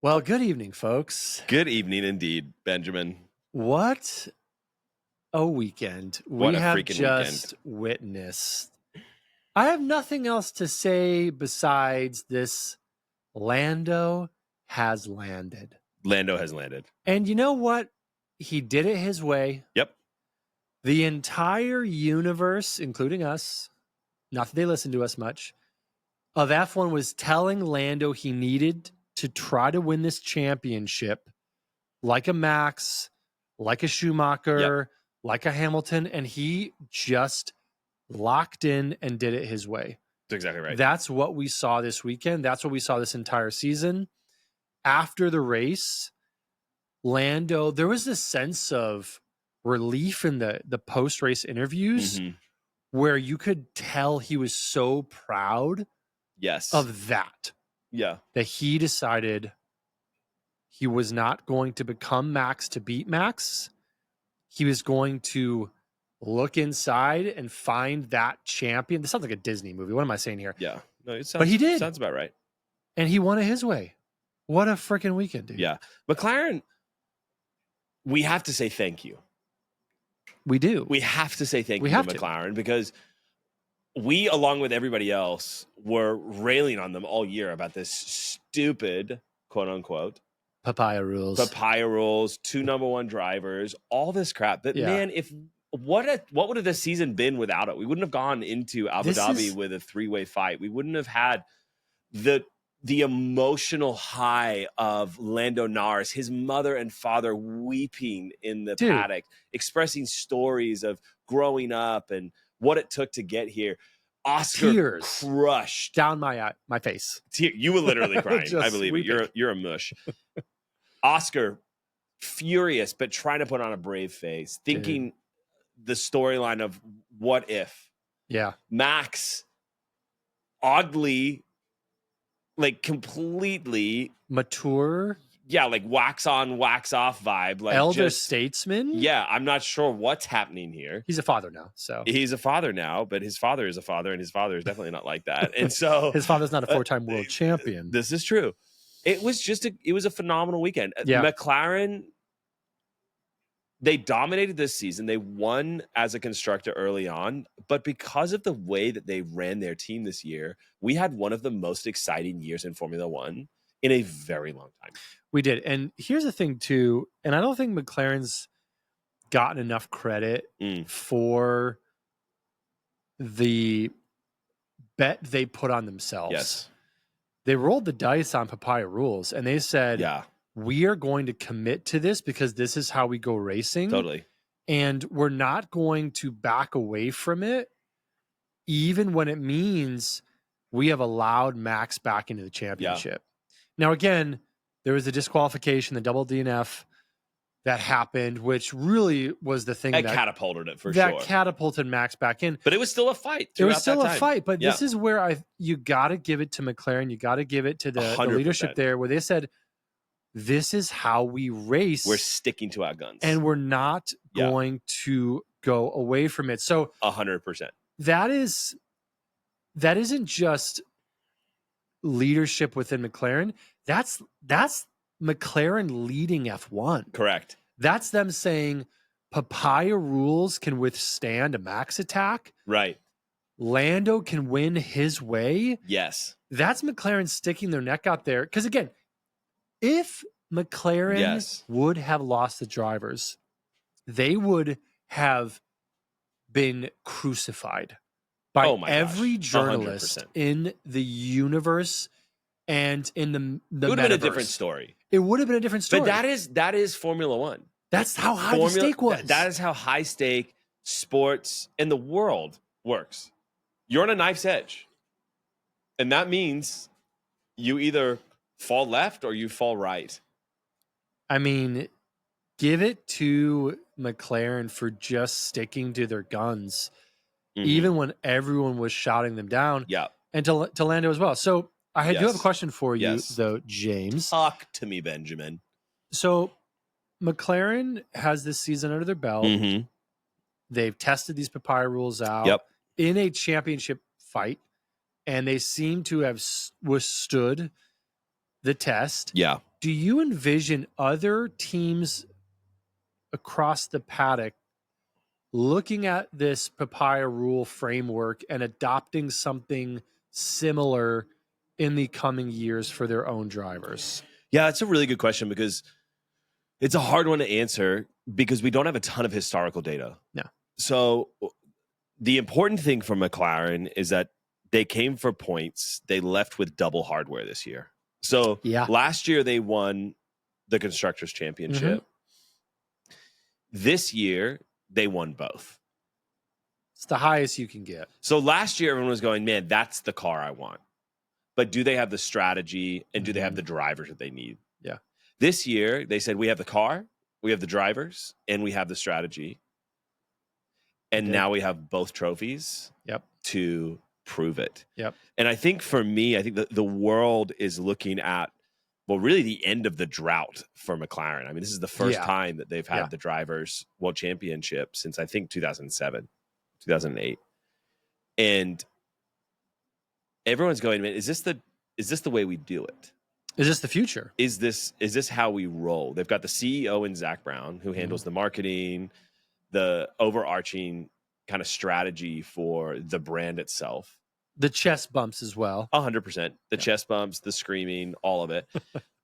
Well, good evening, folks. Good evening indeed, Benjamin. What a weekend What we a have freaking just witnessed. I have nothing else to say besides this. Lando has landed. Lando has landed. And you know what? He did it his way. Yep. The entire universe, including us, not that they listen to us much, of F1 was telling Lando he needed to try to win this championship like a Max, like a Schumacher, like a Hamilton, and he just locked in and did it his way. That's exactly right. That's what we saw this weekend. That's what we saw this entire season. After the race, Lando, there was this sense of relief in the post-race interviews where you could tell he was so proud of that. Yeah. That he decided he was not going to become Max to beat Max. He was going to look inside and find that champion. This sounds like a Disney movie. What am I saying here? Yeah. No, it sounds, but he did. Sounds about right. And he won it his way. What a freaking weekend, dude. Yeah. McLaren, we have to say thank you. We do. We have to say thank you to McLaren because we, along with everybody else, were railing on them all year about this stupid, quote unquote, Papaya rules. Papaya rules, 2 number 1 drivers, all this crap. But man, what would have this season been without it? We wouldn't have gone into Abu Dhabi with a 3-way fight. We wouldn't have had the emotional high of Lando Norris, his mother and father weeping in the paddock, expressing stories of growing up and what it took to get here. Oscar tears crushed down my face. You were literally crying. I believe it. You're a mush. Oscar furious, but trying to put on a brave face, thinking the storyline of what if. Yeah. Max, oddly, like completely mature. Yeah, like wax on, wax off vibe. Like elder statesman. Yeah, I'm not sure what's happening here. He's a father now, so he's a father now, but his father is a father, and his father is definitely not like that. And so his father's not a 4-time world champion. This is true. It was just it was a phenomenal weekend. Yeah. McLaren, they dominated this season. They won as a constructor early on, but because of the way that they ran their team this year, we had one of the most exciting years in Formula One in a very long time. We did. And here's the thing too, and I don't think McLaren's gotten enough credit for the bet they put on themselves. Yes. They rolled the dice on Papaya Rules and they said, we are going to commit to this because this is how we go racing. Totally. And we're not going to back away from it, even when it means we have allowed Max back into the championship. Now, again, there was a disqualification, the double DNF that happened, which really was the thing that catapulted it for sure. That catapulted Max back in. But it was still a fight. It was still a fight. But this is where you got to give it to McLaren. You got to give it to the leadership there, where they said, this is how we race. We're sticking to our guns. And we're not going to go away from it. So 100%. That isn't just leadership within McLaren. That's McLaren leading F1. Correct. That's them saying Papaya Rules can withstand a Max attack. Right. Lando can win his way. Yes. That's McLaren sticking their neck out there. Because again, if McLaren would have lost the drivers, they would have been crucified by every journalist 100%. in the universe and in the it would have been a different story. It would have been a different story. But that is Formula One. That's how high the stake was. That is how high stake sports and the world works. You're on a knife's edge. And that means you either fall left or you fall right. I mean, give it to McLaren for just sticking to their guns, even when everyone was shouting them down. Yeah. And to Lando as well. So I do have a question for you, though, James. Talk to me, Benjamin. So McLaren has this season under their belt. They've tested these Papaya rules out in a championship fight, and they seem to have withstood the test. Yeah. Do you envision other teams across the paddock looking at this Papaya rule framework and adopting something similar in the coming years for their own drivers? Yeah, it's a really good question because it's a hard one to answer because we don't have a ton of historical data. No. So the important thing for McLaren is that they came for points. They left with double hardware this year. So last year they won the Constructors' Championship. This year they won both. It's the highest you can get. So last year everyone was going, man, that's the car I want. But do they have the strategy and do they have the drivers that they need? Yeah. This year they said we have the car, we have the drivers, and we have the strategy. And now we have both trophies to prove it. Yep. And I think for me, I think the world is looking at, well, really the end of the drought for McLaren. I mean, this is the first time that they've had the Drivers' World Championship since, I think, 2007, 2008. And everyone's going, man, is this the way we do it? Is this the future? Is this how we roll? They've got the CEO in Zach Brown, who handles the marketing, the overarching kind of strategy for the brand itself. The chest bumps as well. 100%. The chest bumps, the screaming, all of it.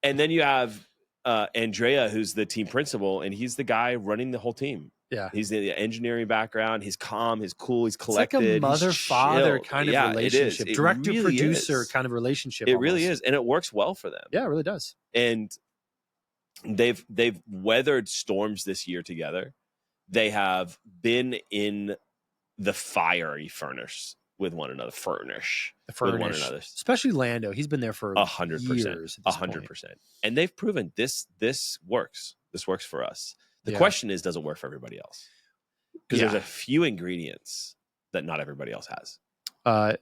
And then you have Andrea, who's the team principal, and he's the guy running the whole team. Yeah. He's the engineering background. He's calm. He's cool. He's collected. It's like a mother-father kind of relationship. Director-producer kind of relationship. It really is. And it works well for them. Yeah, it really does. And they've weathered storms this year together. They have been in the fiery furnace with one another. With one another. Especially Lando. He's been there for 100%. years. 100%. And they've proven this works. This works for us. The question is, does it work for everybody else? Because there's a few ingredients that not everybody else has.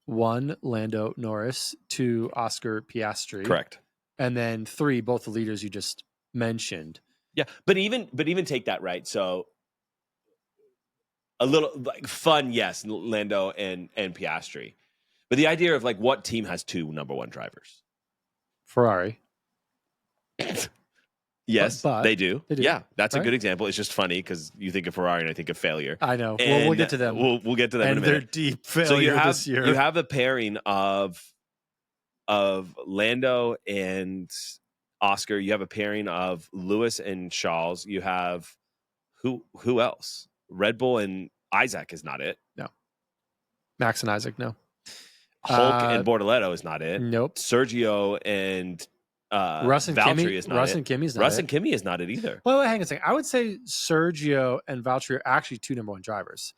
1, Lando Norris. 2, Oscar Piastri. Correct. And then 3, both the leaders you just mentioned. Yeah, but even take that, right? So a little like fun, yes, Lando and Piastri. But the idea of like what team has 2 number 1 drivers? Ferrari. Yes, but they do. Yeah, that's right? a good example. It's just funny because you think of Ferrari and I think of failure. I know. Well, we'll get to them. We'll get to them in a minute. And their deep failure this year. You have a pairing of Lando and Oscar. You have a pairing of Lewis and Charles. You have who else? Red Bull and Isaac is not it. No. Max and Isaac, no. Hulk and Bortoletto is not it. Nope. Sergio and Russ and Valtteri Kimi is not Russ it. and Kimi's not Russ it. and Kimi is not it either. Well, hang on a second. I would say Sergio and Valtteri are actually 2 number 1 drivers.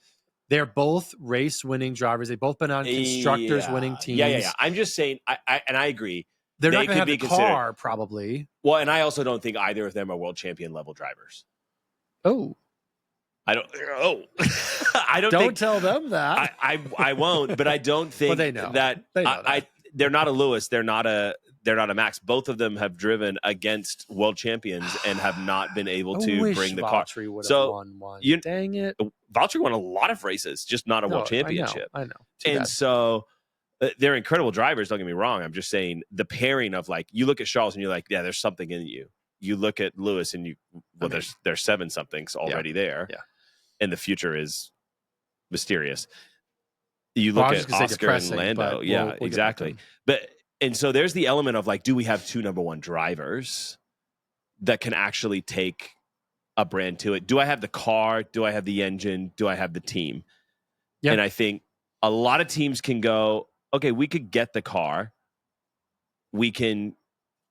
They're both race-winning drivers. They've both been on constructors-winning teams. Yeah. I'm just saying, I agree. They're not going to have the car, probably. Well, and I also don't think either of them are world champion level drivers. Oh. I don't. Don't tell them that. I won't. But I don't think well, they know. that. They know that. They're not a Lewis. They're not a Max. Both of them have driven against world champions and have not been able to bring the car. So won one. Dang it. Valtteri won a lot of races, just not a world championship. I know. And so they're incredible drivers. Don't get me wrong. I'm just saying the pairing of like you look at Charles and you're like, yeah, there's something in you. You look at Lewis and there's 7 somethings already there. Yeah. And the future is mysterious. You look at Oscar and Lando. We'll exactly. And so there's the element of like, do we have 2 number 1 drivers that can actually take a brand to it? Do I have the car? Do I have the engine? Do I have the team? Yep. And I think a lot of teams can go, okay, we could get the car. We can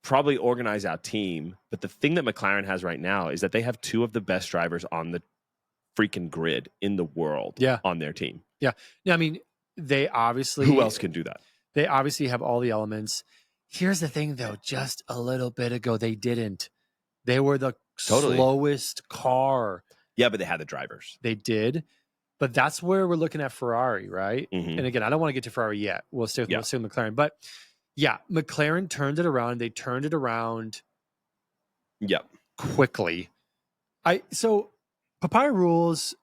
probably organize our team. But the thing that McLaren has right now is that they have 2 of the best drivers on the freaking grid in the world on their team. Yeah. I mean, they obviously... Who else can do that? They obviously have all the elements. Here's the thing, though. Just a little bit ago, they didn't. They were the slowest car. Yeah, but they had the drivers. They did. But that's where we're looking at Ferrari, right? Mm-hmm. And again, I don't want to get to Ferrari yet. We'll stay with McLaren. But yeah, McLaren turned it around. They turned it around quickly. So Papaya Rules,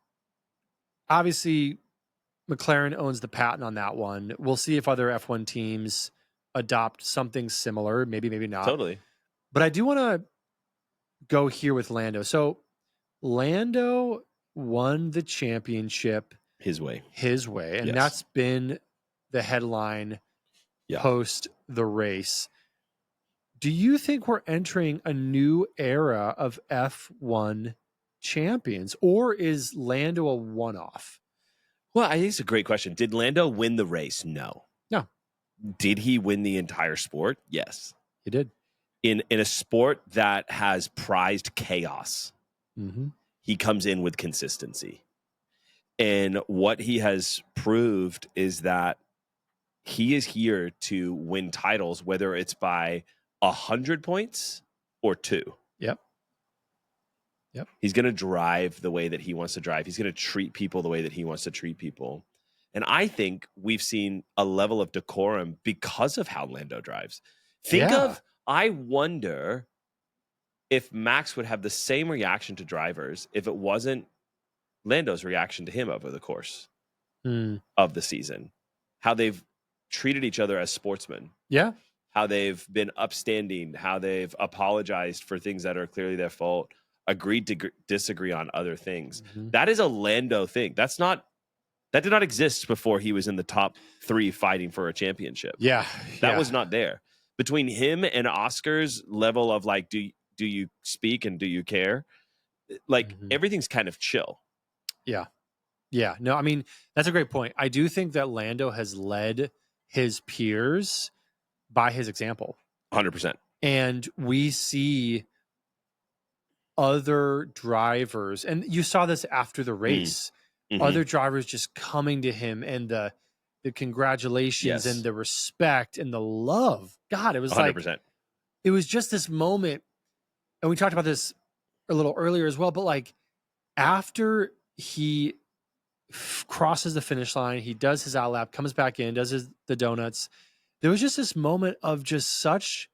obviously, McLaren owns the patent on that one. We'll see if other F1 teams adopt something similar. Maybe not. Totally. But I do want to go here with Lando. So Lando won the championship his way. And Yes. that's been the headline post the race. Do you think we're entering a new era of F1 champions, or is Lando a one-off? Well, I think it's a great question. Did Lando win the race? No. Did he win the entire sport? Yes. He did. In a sport that has prized chaos, he comes in with consistency. And what he has proved is that he is here to win titles, whether it's by 100 points or 2. Yep. He's going to drive the way that he wants to drive. He's going to treat people the way that he wants to treat people. And I think we've seen a level of decorum because of how Lando drives. I wonder if Max would have the same reaction to drivers if it wasn't Lando's reaction to him over the course of the season. How they've treated each other as sportsmen. Yeah. How they've been upstanding, how they've apologized for things that are clearly their fault, agreed to disagree on other things. That is a Lando thing. That did not exist before he was in the top 3 fighting for a championship. That was not there. Between him and Oscar's level of like, do you speak and do you care? Like everything's kind of chill. Yeah. No, I mean, that's a great point. I do think that Lando has led his peers by his example. 100%. And we see other drivers, and you saw this after the race, other drivers just coming to him and the congratulations and the respect and the love. God, it was 100%. like, it was just this moment. And we talked about this a little earlier as well, but like after he crosses the finish line, he does his out lap, comes back in, does the donuts. There was just this moment of just such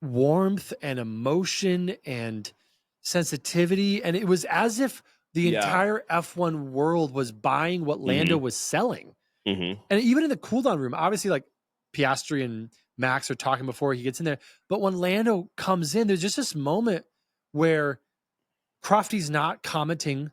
warmth and emotion and sensitivity. And it was as if the entire F1 world was buying what Lando was selling. And even in the cool down room, obviously like Piastri and Max are talking before he gets in there. But when Lando comes in, there's just this moment where Crofty's not commenting.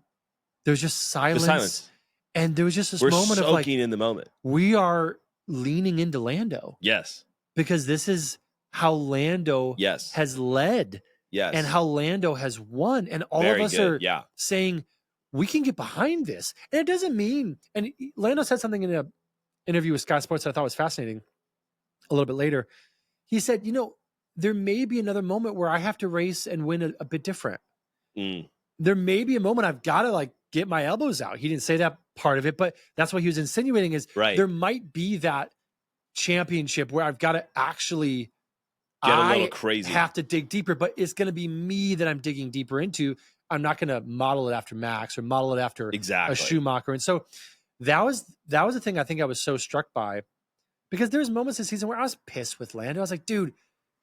There's just silence. And there was just this moment of like, in the moment. We are leaning into Lando. Yes. Because this is how Lando has led. Yes. And how Lando has won. And all of us are saying, we can get behind this. And it doesn't mean, and Lando said something in an interview with Sky Sports that I thought was fascinating a little bit later. He said, there may be another moment where I have to race and win a bit different. There may be a moment I've got to like get my elbows out. He didn't say that part of it, but that's what he was insinuating is there might be that championship where I've got to actually get a little crazy. Have to dig deeper, but it's going to be me that I'm digging deeper into. I'm not going to model it after Max or model it after a Schumacher. And so that was the thing I think I was so struck by, because there's moments this season where I was pissed with Lando. I was like, dude,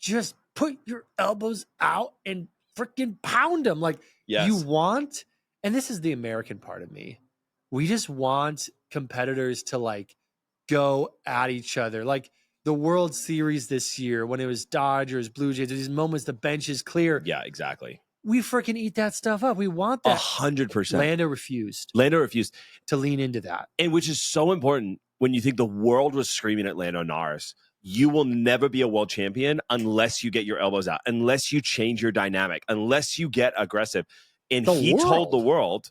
just put your elbows out and freaking pound them. Like you want, and this is the American part of me. We just want competitors to like go at each other. Like the World Series this year, when it was Dodgers, Blue Jays, these moments, the bench is clear. Yeah, exactly. We freaking eat that stuff up. We want that. 100%. Lando refused to lean into that. And which is so important when you think the world was screaming at Lando Norris. You will never be a world champion unless you get your elbows out, unless you change your dynamic, unless you get aggressive. And he told the world,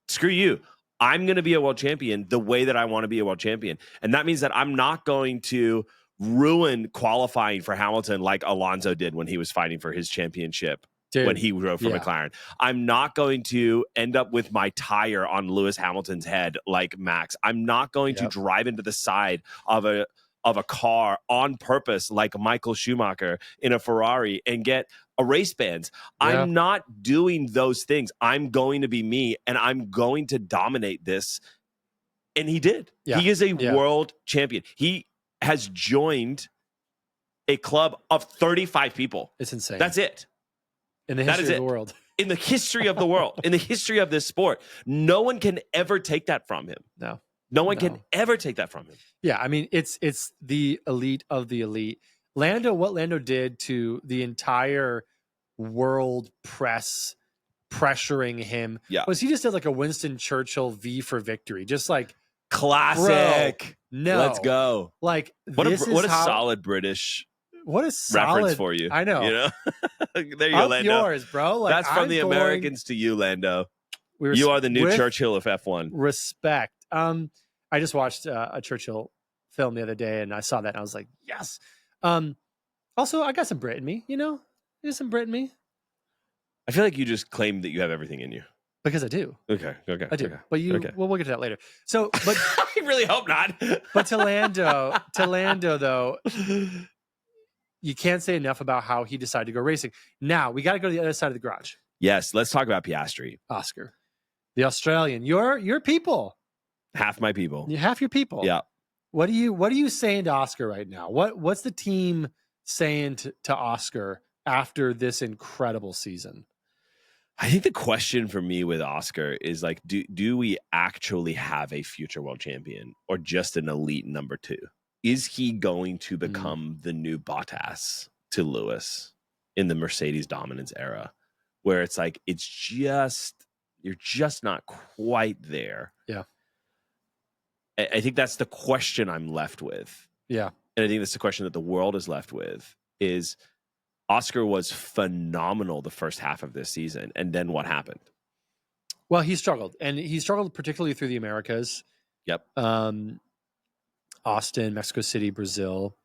screw you. I'm going to be a world champion the way that I want to be a world champion. And that means that I'm not going to ruin qualifying for Hamilton like Alonso did when he was fighting for his championship. When he drove for McLaren. I'm not going to end up with my tire on Lewis Hamilton's head like Max. I'm not going to drive into the side of a car on purpose like Michael Schumacher in a Ferrari and get a race bans. I'm not doing those things. I'm going to be me, and I'm going to dominate this. And he did. He is a world champion. He has joined a club of 35 people. It's insane. That's it. In the history of the world. In the history of the world. In the history of this sport. No one can ever take that from him. No. No one can ever take that from him. Yeah, I mean, it's the elite of the elite. What Lando did to the entire world press pressuring him was he just did like a Winston Churchill V for victory. Just like, classic. Bro, no. Let's go. Like, what a solid British reference for you. I know. You know? There you go, Lando. Yours, bro. Like, that's from the Americans to you, Lando. You are the new Churchill of F1. Respect. I just watched a Churchill film the other day, and I saw that, and I was like, yes. Also, I got some Brit in me, you know? There's some Brit in me. I feel like you just claimed that you have everything in you. Because I do. Okay. I do. Okay. But well, we'll get to that later. So, but I really hope not. But to Lando, though, you can't say enough about how he decided to go racing. Now, we got to go to the other side of the garage. Yes, let's talk about Piastri. Oscar, the Australian, your people. Half my people. Half your people. Yeah. What are you saying to Oscar right now? What's the team saying to Oscar after this incredible season? I think the question for me with Oscar is like, do we actually have a future world champion or just an elite number 2? Is he going to become the new Bottas to Lewis in the Mercedes dominance era, where it's like you're just not quite there? Yeah. I think that's the question I'm left with. Yeah. And I think that's the question that the world is left with is Oscar was phenomenal the first half of this season. And then what happened? Well, he struggled. And he struggled particularly through the Americas. Yep. Austin, Mexico City, Brazil.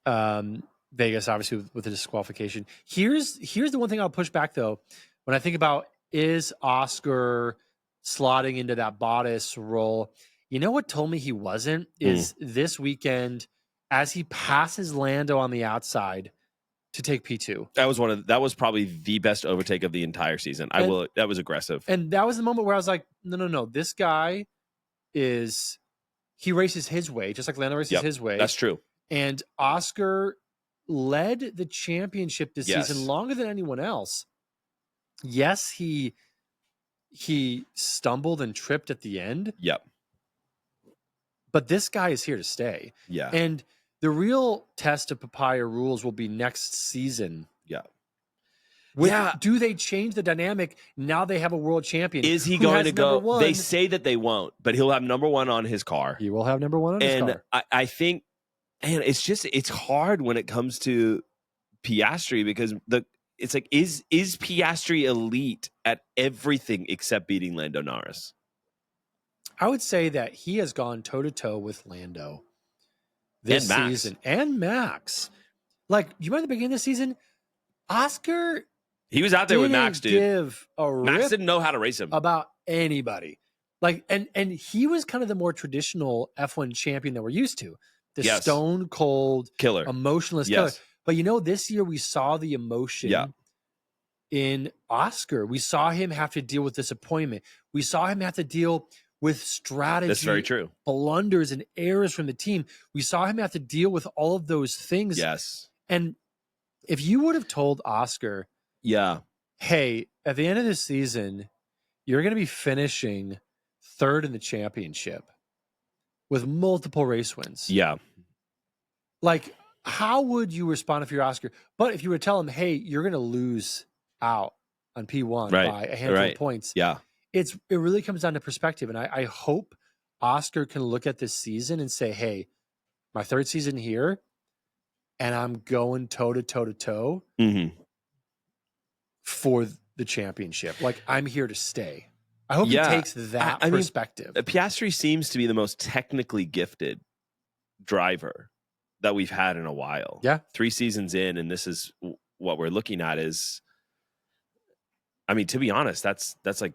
Vegas, obviously, with the disqualification. Here's the one thing I'll push back, though. When I think about, is Oscar slotting into that Bottas role? You know what told me he wasn't is this weekend, as he passes Lando on the outside to take P2. That was probably the best overtake of the entire season. That was aggressive. And that was the moment where I was like, no. This guy he races his way, just like Lando races his way. That's true. And Oscar led the championship this season longer than anyone else. Yes, he stumbled and tripped at the end. Yep. But this guy is here to stay. Yeah. And the real test of Papaya Rules will be next season. Yeah. Do they change the dynamic now they have a world champion? Is he going to go? They say that they won't, but he'll have number 1 on his car. He will have number 1 on his car. And I think, man, it's hard when it comes to Piastri because it's like, is Piastri elite at everything except beating Lando Norris? I would say that he has gone toe-to-toe with Lando this season. And Max. Like, you remember the beginning of the season? Oscar... He was out there with Max, dude. Max didn't know how to race him. About anybody. Like, and he was kind of the more traditional F1 champion that we're used to. The stone cold, killer, emotionless killer. But this year we saw the emotion in Oscar. We saw him have to deal with disappointment. We saw him have to deal with strategy. That's very true. Blunders and errors from the team. We saw him have to deal with all of those things. Yes. And if you would have told Oscar, hey, at the end of this season, you're going to be finishing 3rd in the championship with multiple race wins. Yeah. Like, how would you respond if you're Oscar? But if you were to tell him, hey, you're going to lose out on P1 by a handful of points. Yeah. It really comes down to perspective. And I hope Oscar can look at this season and say, hey, my 3rd season here, and I'm going toe-to-toe-to-toe for the championship. Like, I'm here to stay. I hope he takes that perspective. Piastri seems to be the most technically gifted driver that we've had in a while. Yeah. 3 seasons in, and this is what we're looking at is, I mean, to be honest, that's like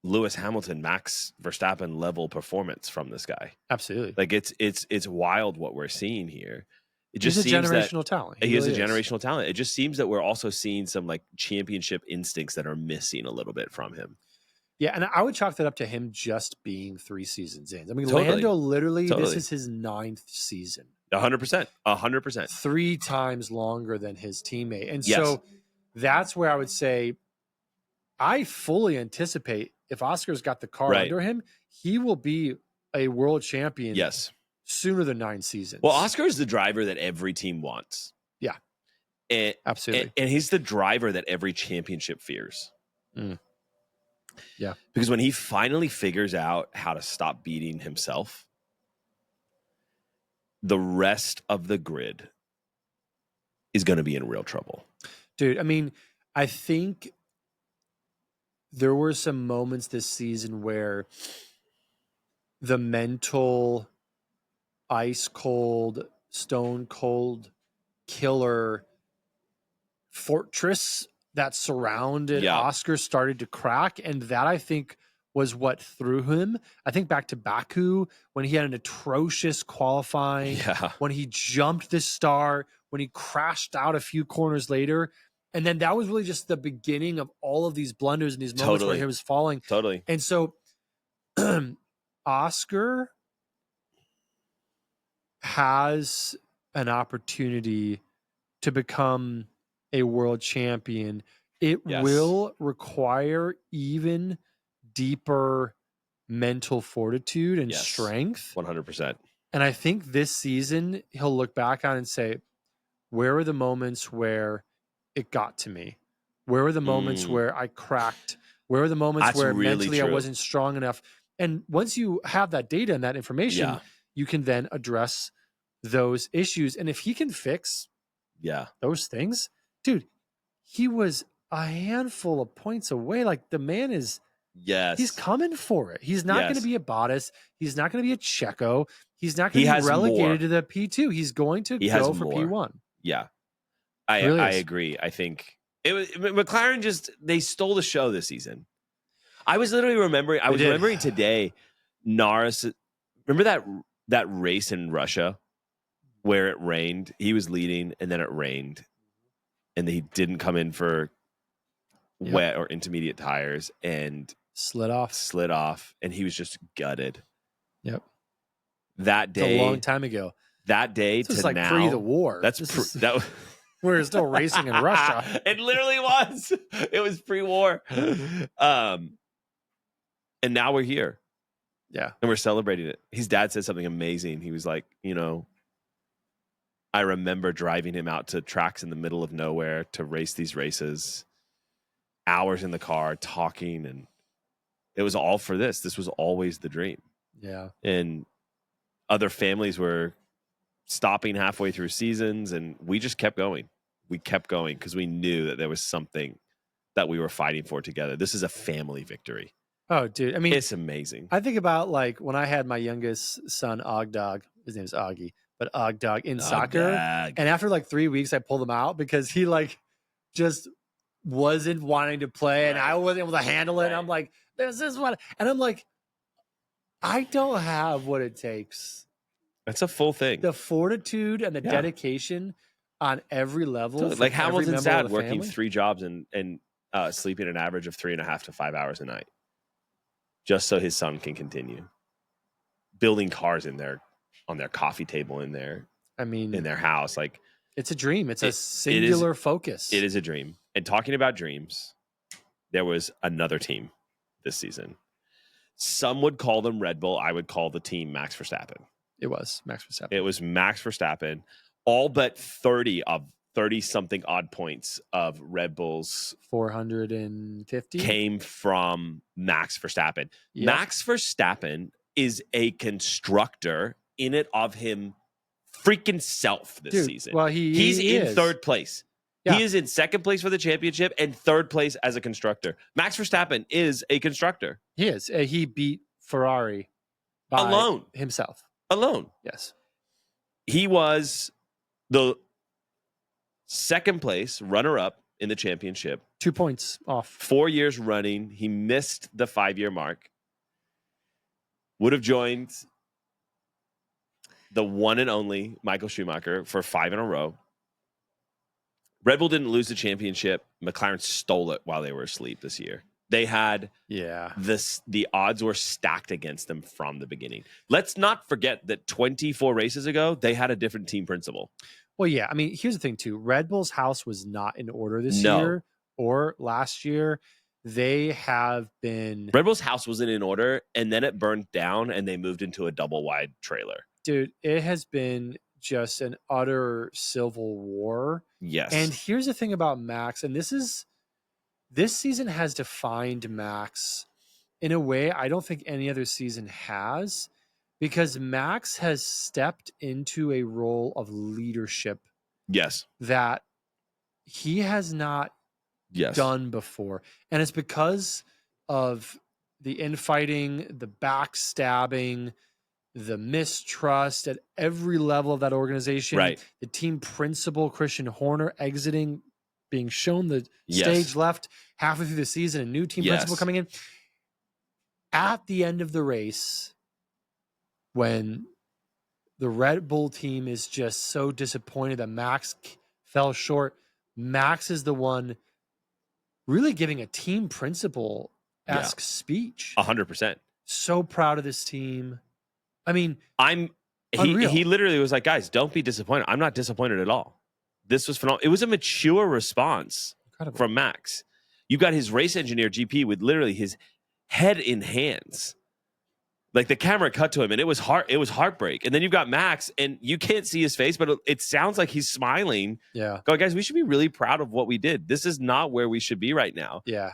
Lewis Hamilton, Max Verstappen level performance from this guy. Absolutely. Like, it's wild what we're seeing here. It just He's a generational talent. He is a generational talent. It just seems that we're also seeing some like championship instincts that are missing a little bit from him. Yeah, and I would chalk that up to him just being 3 seasons in. I mean, Lando literally, this is his 9th season. 100%. 100%. 3 times longer than his teammate. And so that's where I would say I fully anticipate if Oscar's got the car under him, he will be a world champion Yes. sooner than 9 seasons. Well, Oscar is the driver that every team wants. Yeah. And, absolutely. And he's the driver that every championship fears. Yeah. Because when he finally figures out how to stop beating himself, the rest of the grid is going to be in real trouble. Dude, I mean, I think there were some moments this season where the mental, ice cold, stone cold killer fortress that surrounded Oscar started to crack. And that, I think, was what threw him. I think back to Baku when he had an atrocious qualifying, when he jumped the start, when he crashed out a few corners later. And then that was really just the beginning of all of these blunders and these moments where he was falling. And so Oscar has an opportunity to become a world champion. It will require even deeper mental fortitude and strength. 100%. And I think this season he'll look back on and say, where were the moments where it got to me? Where were the moments where I cracked? Where were the moments where really mentally I wasn't strong enough? And once you have that data and that information, you can then address those issues. And if he can fix those things, dude, he was a handful of points away. Like, the man is, he's coming for it. He's not going to be a Bottas. He's not going to be a Checo. He's not going to be relegated to the P2. He's going to go for P1. Yeah. I agree. I think McLaren they stole the show this season. I was literally remembering today, Norris, remember that race in Russia where it rained? He was leading and then it rained and he didn't come in for wet or intermediate tires and slid off and he was just gutted. Yep. That day, it's a long time ago. That day this to like now, pre the war. That was we're still racing in Russia. It literally was. It was pre-war. And now we're here. Yeah. And we're celebrating it. His dad said something amazing. He was like, I remember driving him out to tracks in the middle of nowhere to race these races, hours in the car talking, and it was all for this. This was always the dream. Yeah. And other families were stopping halfway through seasons, and we just kept going. We kept going because we knew that there was something that we were fighting for together. This is a family victory. Oh, dude. I mean, it's amazing. I think about like when I had my youngest son, Ogdog. His name is Augie, but Ogdog in soccer. And after like 3 weeks, I pulled him out because he like just wasn't wanting to play, and I wasn't able to handle it. And I'm like, this is what, and I'm like, I don't have what it takes. That's a full thing. The fortitude and the dedication on every level. Totally. Like Hamilton's dad working 3 jobs and sleeping an average of 3.5 to 5 hours a night, just so his son can continue building cars on their coffee table in their house. Like, it's a dream. It's a singular focus. It is a dream. And talking about dreams, there was another team this season. Some would call them Red Bull. I would call the team Max Verstappen. It was Max Verstappen. It was Max Verstappen. All but 30-something odd points of Red Bull's 450 came from Max Verstappen. Yep. Max Verstappen is a constructor in it of him freaking self this season. Well, he's in third place. Yeah. He is in second place for the championship and third place as a constructor. Max Verstappen is a constructor. He is. He beat Ferrari alone himself. Alone. Yes. He was the second place runner-up in the championship. 2 points off. 4 years running. He missed the 5-year mark. Would have joined the one and only Michael Schumacher for 5 in a row. Red Bull didn't lose the championship. McLaren stole it while they were asleep this year. They had the odds were stacked against them from the beginning. Let's not forget that 24 races ago, they had a different team principal. Well, yeah. I mean, here's the thing, too. Red Bull's house was not in order this year or last year. they have been. Red Bull's house wasn't in order, and then it burned down, and they moved into a double wide trailer. Dude, it has been just an utter civil war. Yes. And here's the thing about Max, and this season has defined Max in a way I don't think any other season has, because Max has stepped into a role of leadership. Yes. That he has not done before. And it's because of the infighting, the backstabbing, the mistrust at every level of that organization. Right. The team principal, Christian Horner, exiting, being shown the stage left halfway through the season, a new team principal coming in. At the end of the race, when the Red Bull team is just so disappointed that Max fell short, Max is the one really giving a team principal-esque speech. 100%. So proud of this team. I mean, he literally was like, guys, don't be disappointed. I'm not disappointed at all. This was phenomenal. It was a mature response from Max. You got his race engineer GP with literally his head in hands. Like the camera cut to him, and it was heartbreak. And then you've got Max, and you can't see his face, but it sounds like he's smiling. Yeah. Go, guys, we should be really proud of what we did. This is not where we should be right now. Yeah.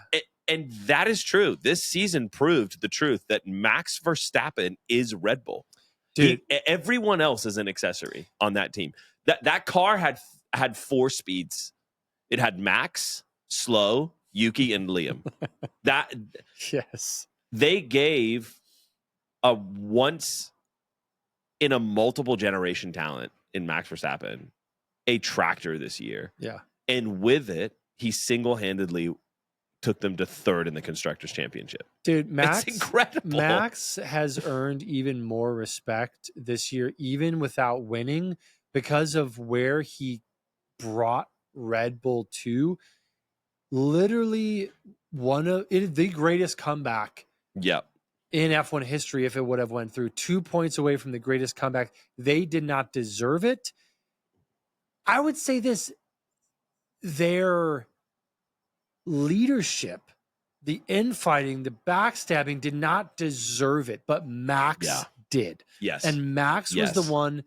And that is true. This season proved the truth that Max Verstappen is Red Bull. Dude, everyone else is an accessory on that team. That car had 4 speeds. It had Max, Slow, Yuki, and Liam. They gave a once in a multiple generation talent in Max Verstappen a tractor this year. Yeah. And with it, he single-handedly took them to 3rd in the Constructors' Championship. Dude, Max, it's incredible. Max has earned even more respect this year, even without winning, because of where he brought Red Bull to. Literally the greatest comeback in F1 history, if it would have went through. 2 points away from the greatest comeback. They did not deserve it. I would say this, their leadership, the infighting, the backstabbing did not deserve it, but Max did. Yes. And Max was the one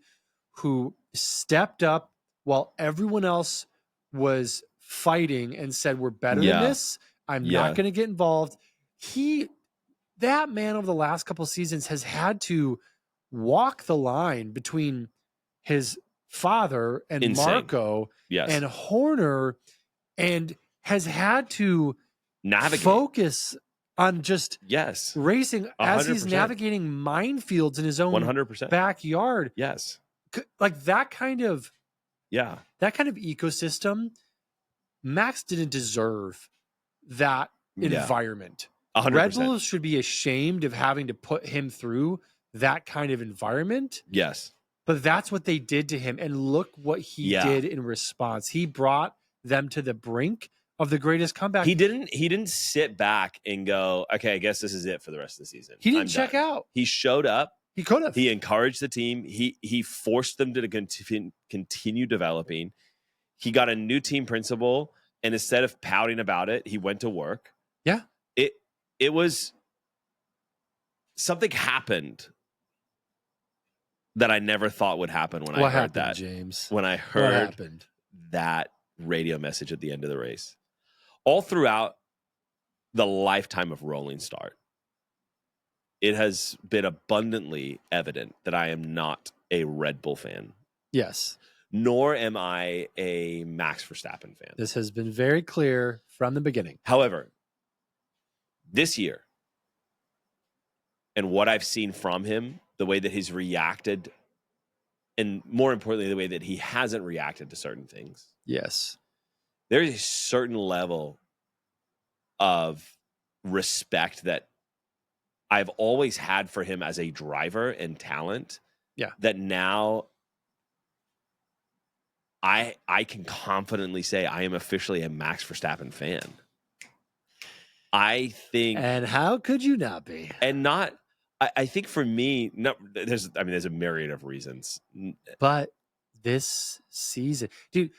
who stepped up while everyone else was fighting and said, we're better than this. I'm not going to get involved. That man over the last couple of seasons has had to walk the line between his father and Marco and Horner, and has had to focus on just racing 100%. As he's navigating minefields in his own 100%. backyard. Yes. Like that kind of ecosystem, Max didn't deserve that environment. 100%. Red Bull should be ashamed of having to put him through that kind of environment. Yes. But that's what they did to him. And look what he did in response. He brought them to the brink of the greatest comeback. He didn't sit back and go, okay, I guess this is it for the rest of the season. He didn't check out. He showed up. He could have. He encouraged the team. He forced them to continue developing. He got a new team principal, and instead of pouting about it, he went to work. Yeah. It was something happened that I never thought would happen when I heard that. James? When I heard that radio message at the end of the race. All throughout the lifetime of Rolling Start, it has been abundantly evident that I am not a Red Bull fan. Yes. Nor am I a Max Verstappen fan. This has been very clear from the beginning. However, this year, and what I've seen from him, the way that he's reacted, and more importantly, the way that he hasn't reacted to certain things. Yes. There is a certain level of respect that I've always had for him as a driver and talent. Yeah. That now I can confidently say I am officially a Max Verstappen fan. I think, and how could you not be? And not, I think for me, there's a myriad of reasons. But this season, dude,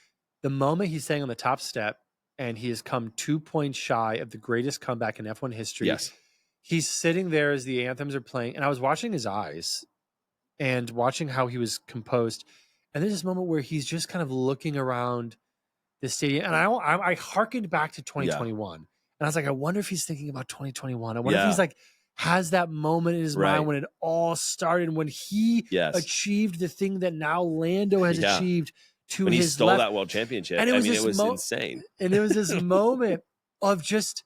the moment he's saying on the top step, and he has come 2 points shy of the greatest comeback in F1 history. Yes. He's sitting there as the anthems are playing, and I was watching his eyes and watching how he was composed. And there's this moment where he's just kind of looking around the stadium, and I hearkened back to 2021, and I was like, I wonder if he's thinking about 2021. I wonder if he's like has that moment in his mind when it all started, when he achieved the thing that now Lando has achieved to when his he stole left. that world championship. And it was, it was insane. And it was this moment of just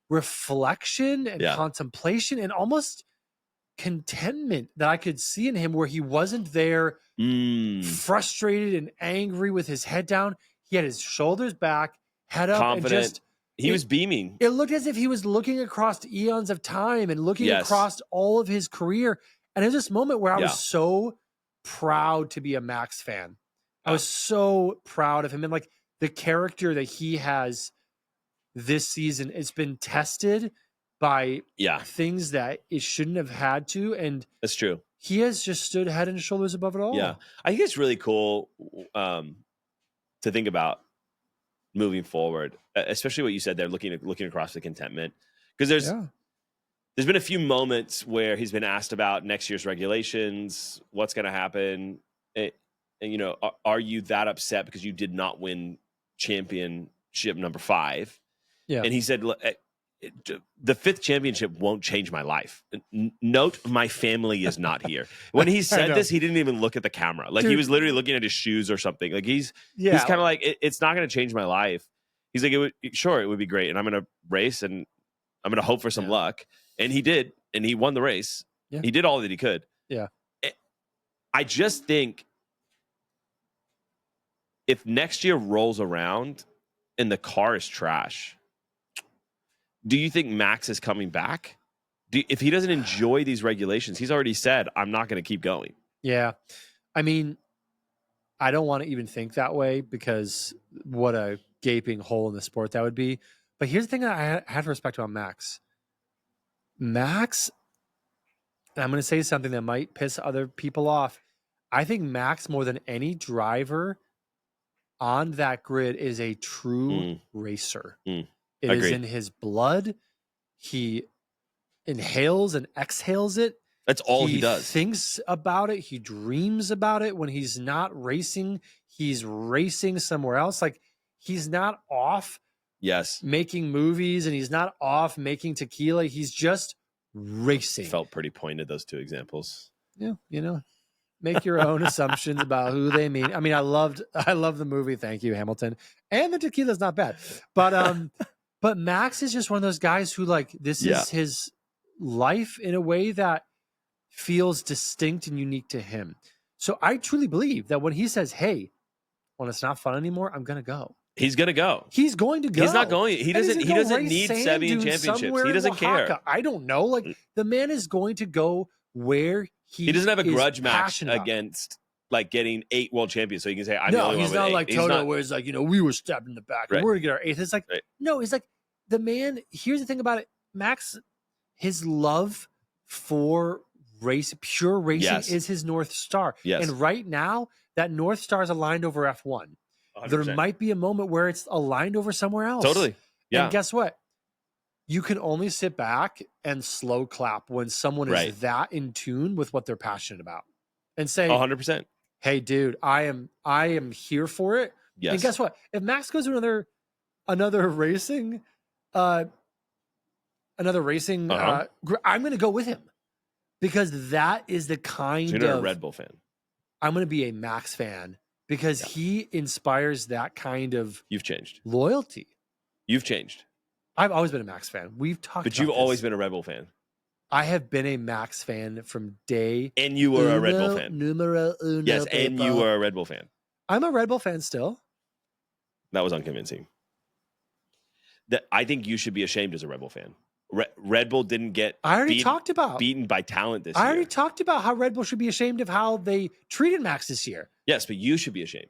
reflection and contemplation and almost contentment that I could see in him, where he wasn't there frustrated and angry with his head down. He had his shoulders back, head up, confident. And just he was beaming. It looked as if he was looking across eons of time and looking across all of his career. And there's this moment where I was so proud to be a Max fan. I was so proud of him, and like the character that he has this season, it's been tested by things that it shouldn't have had to. And that's true. He has just stood head and shoulders above it all. Yeah. I think it's really cool to think about moving forward, especially what you said there, looking across the contentment. Because there's been a few moments where he's been asked about next year's regulations, what's going to happen. And, are you that upset because you did not win championship number 5? Yeah. And he said, the 5th championship won't change my life. Note, my family is not here. When he said this, he didn't even look at the camera. Like, he was literally looking at his shoes or something. Like, he's kind of like, it's not going to change my life. He's like, it would be great. And I'm going to race and I'm going to hope for some luck. And he did. And he won the race. Yeah. He did all that he could. Yeah. I just think if next year rolls around and the car is trash, do you think Max is coming back? If he doesn't enjoy these regulations, he's already said, I'm not going to keep going. Yeah. I mean, I don't want to even think that way, because what a gaping hole in the sport that would be. But here's the thing that I have respect about Max. Max, and I'm going to say something that might piss other people off. I think Max, more than any driver on that grid, is a true racer. It is in his blood. He inhales and exhales it. That's all he does. He thinks about it. He dreams about it. When he's not racing, he's racing somewhere else. Like, he's not off making movies, and he's not off making tequila. He's just racing. Felt pretty pointed, those two examples. Yeah, make your own assumptions about who they mean. I mean, I love the movie. Thank you, Hamilton. And the tequila's not bad. But Max is just one of those guys who, like, this is his life in a way that feels distinct and unique to him. So I truly believe that when he says, hey, when it's not fun anymore, I'm going to go. He's going to go. He's going to go. He's not going. He doesn't need 7 championships. He doesn't care. I don't know. Like, the man is going to go where he doesn't have a grudge match against, like, getting 8 world champions. So he can say, I'm the only one with 8. He's not like Toto, where it's like, we were stabbed in the back. And we're going to get our 8th. It's like, no, he's like, the man, here's the thing about it. Max, his love for pure racing is his North Star. Yes. And right now, that North Star is aligned over F1. 100%. There might be a moment where it's aligned over somewhere else. Totally. Yeah. And guess what? You can only sit back and slow clap when someone is that in tune with what they're passionate about, and say, 100%. Hey, dude, I am here for it. Yes. And guess what? If Max goes to another racing, I'm going to go with him, because that is the kind so you're not a Red Bull fan. I'm going to be a Max fan, because he inspires that kind of You've changed. Loyalty. You've changed. I've always been a Max fan. We've talked But you've always been a Red Bull fan. I have been a Max fan from day And you were a Red Bull fan. Numero uno. Yes, and you were a Red Bull fan. I'm a Red Bull fan still. That was unconvincing. I think you should be ashamed as a Red Bull fan. Red Bull didn't get beaten by talent this year. I already talked about how Red Bull should be ashamed of how they treated Max this year. Yes, but you should be ashamed.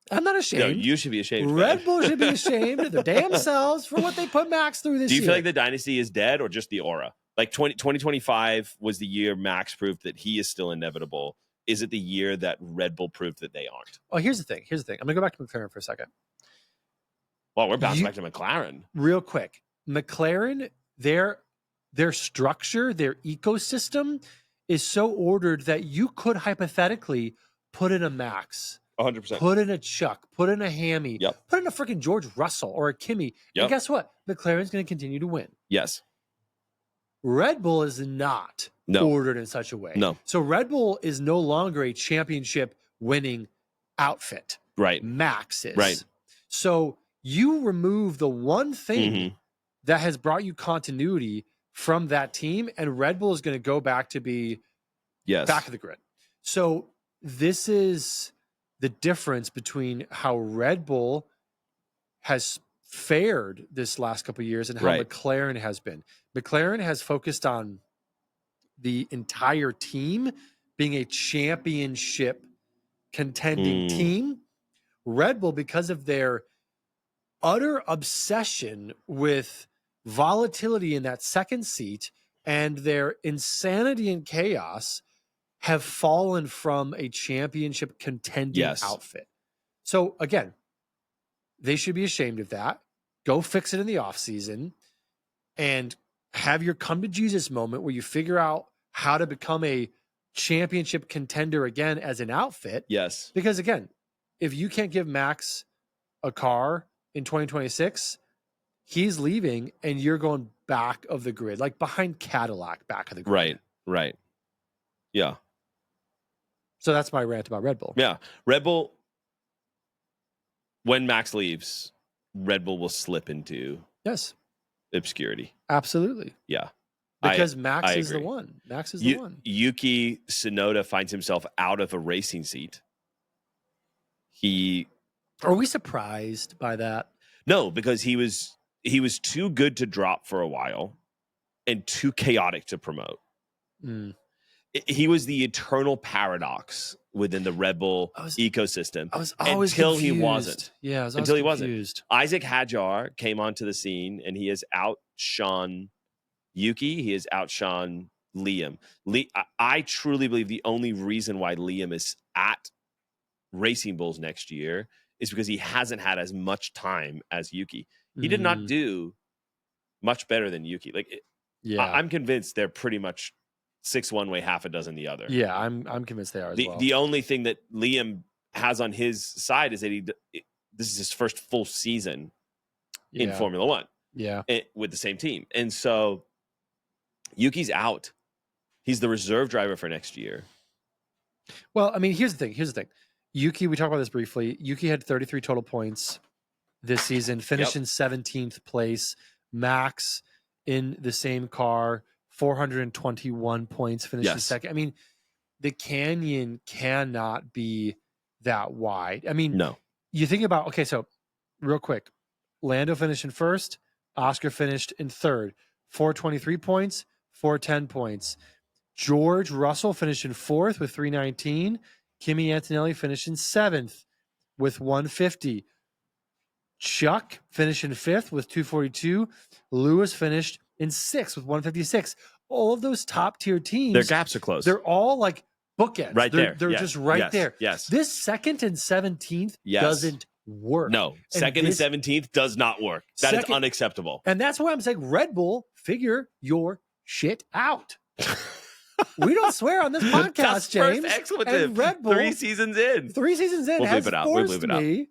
I'm not ashamed. No, you should be ashamed. Red Bull should be ashamed of their damn selves for what they put Max through this year. Do you feel like the dynasty is dead, or just the aura? Like 2025 was the year Max proved that he is still inevitable. Is it the year that Red Bull proved that they aren't? Oh, here's the thing. I'm going to go back to McLaren for a second. Well, we're bouncing back to McLaren. Real quick. McLaren, their structure, their ecosystem is so ordered that you could hypothetically put in a Max, 100%. put in a Chuck, put in a Hammy, Yep. put in a freaking George Russell or a Kimi. Yep. And guess what? McLaren's going to continue to win. Yes. Red Bull is not ordered in such a way. No. So Red Bull is no longer a championship winning outfit. Right. Max is. Right. So you remove the one thing that has brought you continuity from that team, and Red Bull is going to go back to be back of the grid. So this is the difference between how Red Bull has fared this last couple of years and how McLaren has been. McLaren has focused on the entire team being a championship contending team. Red Bull, because of their utter obsession with volatility in that second seat and their insanity and chaos, have fallen from a championship contending outfit. So again, they should be ashamed of that. Go fix it in the offseason and have your come to Jesus moment where you figure out how to become a championship contender again as an outfit. Yes. Because again, if you can't give Max a car in 2026, he's leaving and you're going back of the grid, like behind Cadillac, back of the grid. Right. Yeah. So that's my rant about Red Bull. Yeah. Red Bull, when Max leaves, Red Bull will slip into obscurity. Absolutely. Yeah. Because Max is the one. Max is the one. Yuki Tsunoda finds himself out of a racing seat. Are we surprised by that? No, because he was too good to drop for a while and too chaotic to promote. He was the eternal paradox within the Red Bull ecosystem. I was always until confused. he wasn't. Yeah, I was until he confused. wasn't. Isaac Hadjar came onto the scene and he has outshone Yuki. He has outshone Liam. I truly believe the only reason why Liam is at Racing Bulls next year is because he hasn't had as much time as Yuki. He did not do much better than Yuki. I'm convinced they're pretty much 6 one way, half a dozen the other. Yeah, I'm convinced they are as well. The only thing that Liam has on his side is that this is his first full season in Formula One. Yeah, with the same team, and so Yuki's out. He's the reserve driver for next year. Well, I mean, here's the thing. Yuki, we talked about this briefly. Yuki had 33 total points this season, finished in 17th place. Max in the same car, 421 points, finished in second. I mean, the canyon cannot be that wide. I mean, no. You think about, okay, so real quick, Lando finished in first, Oscar finished in third, 423 points, 410 points. George Russell finished in fourth with 319. Kimi Antonelli finished in seventh with 150. Chuck finished in fifth with 242. Lewis finished in sixth with 156. All of those top tier teams, their gaps are close. They're all like bookends. Right there. They're just right there. Yes. This second and 17th doesn't work. No, second and 17th does not work. That is unacceptable. And that's why I'm saying Red Bull, figure your shit out. We don't swear on this podcast, That's James. First expletive. And Red Bull, 3 seasons in. 3 seasons in has forced it out. me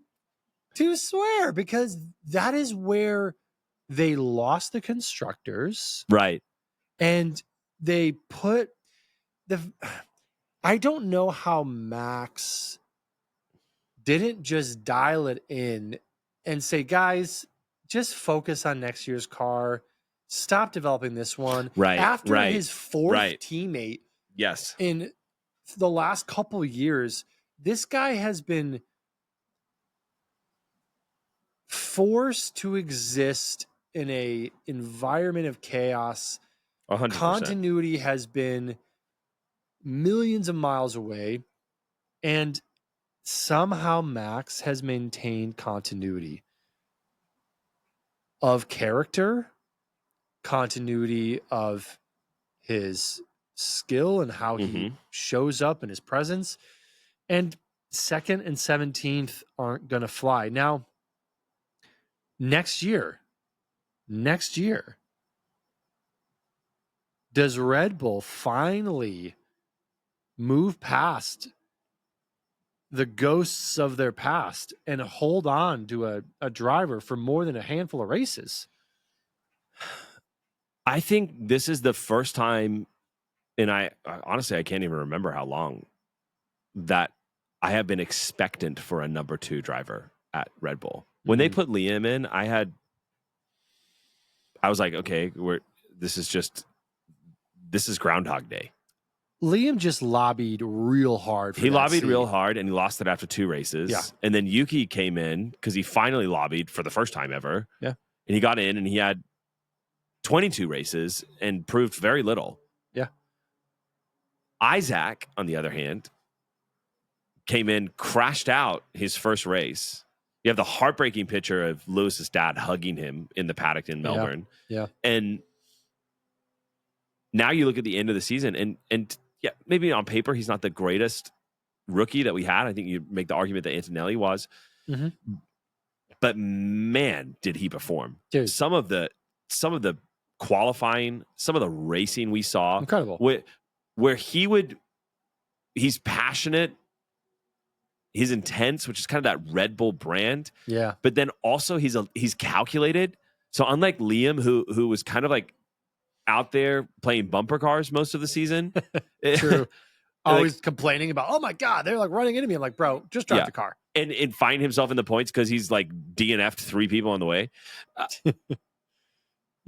to swear because that is where they lost the constructors. Right. And they put I don't know how Max didn't just dial it in and say, guys, just focus on next year's car. Stop developing this one. Right. After his fourth teammate. Yes. In the last couple of years, this guy has been forced to exist in a environment of chaos. 100%. Continuity has been millions of miles away, and somehow Max has maintained continuity of character, continuity of his skill and how he shows up in his presence, and second and 17th aren't going to fly. Now, next year, does Red Bull finally move past the ghosts of their past and hold on to a driver for more than a handful of races? I think this is the first time, and I honestly, I can't even remember how long, that I have been expectant for a number 2 driver at Red Bull. When they put Liam in, I was like, okay, this is Groundhog Day. Liam just lobbied real hard. He lobbied real hard, and he lost it after 2 races. Yeah. And then Yuki came in because he finally lobbied for the first time ever. Yeah. And he got in, and he had 22 races and proved very little. Yeah. Isaac, on the other hand, came in, crashed out his first race. You have the heartbreaking picture of Lewis's dad hugging him in the paddock in Melbourne. Yeah. And now you look at the end of the season, and yeah, maybe on paper he's not the greatest rookie that we had. I think you make the argument that Antonelli was. Mm-hmm. But man, did he perform. Dude. Some of the qualifying, some of the racing we saw. Incredible. Where he's passionate, he's intense, which is kind of that Red Bull brand. Yeah. But then also he's calculated. So unlike Liam, who was kind of like out there playing bumper cars most of the season. True. Always complaining about, oh my God, they're like running into me. I'm like, bro, just drive the car. And find himself in the points because he's like DNF'd 3 people on the way.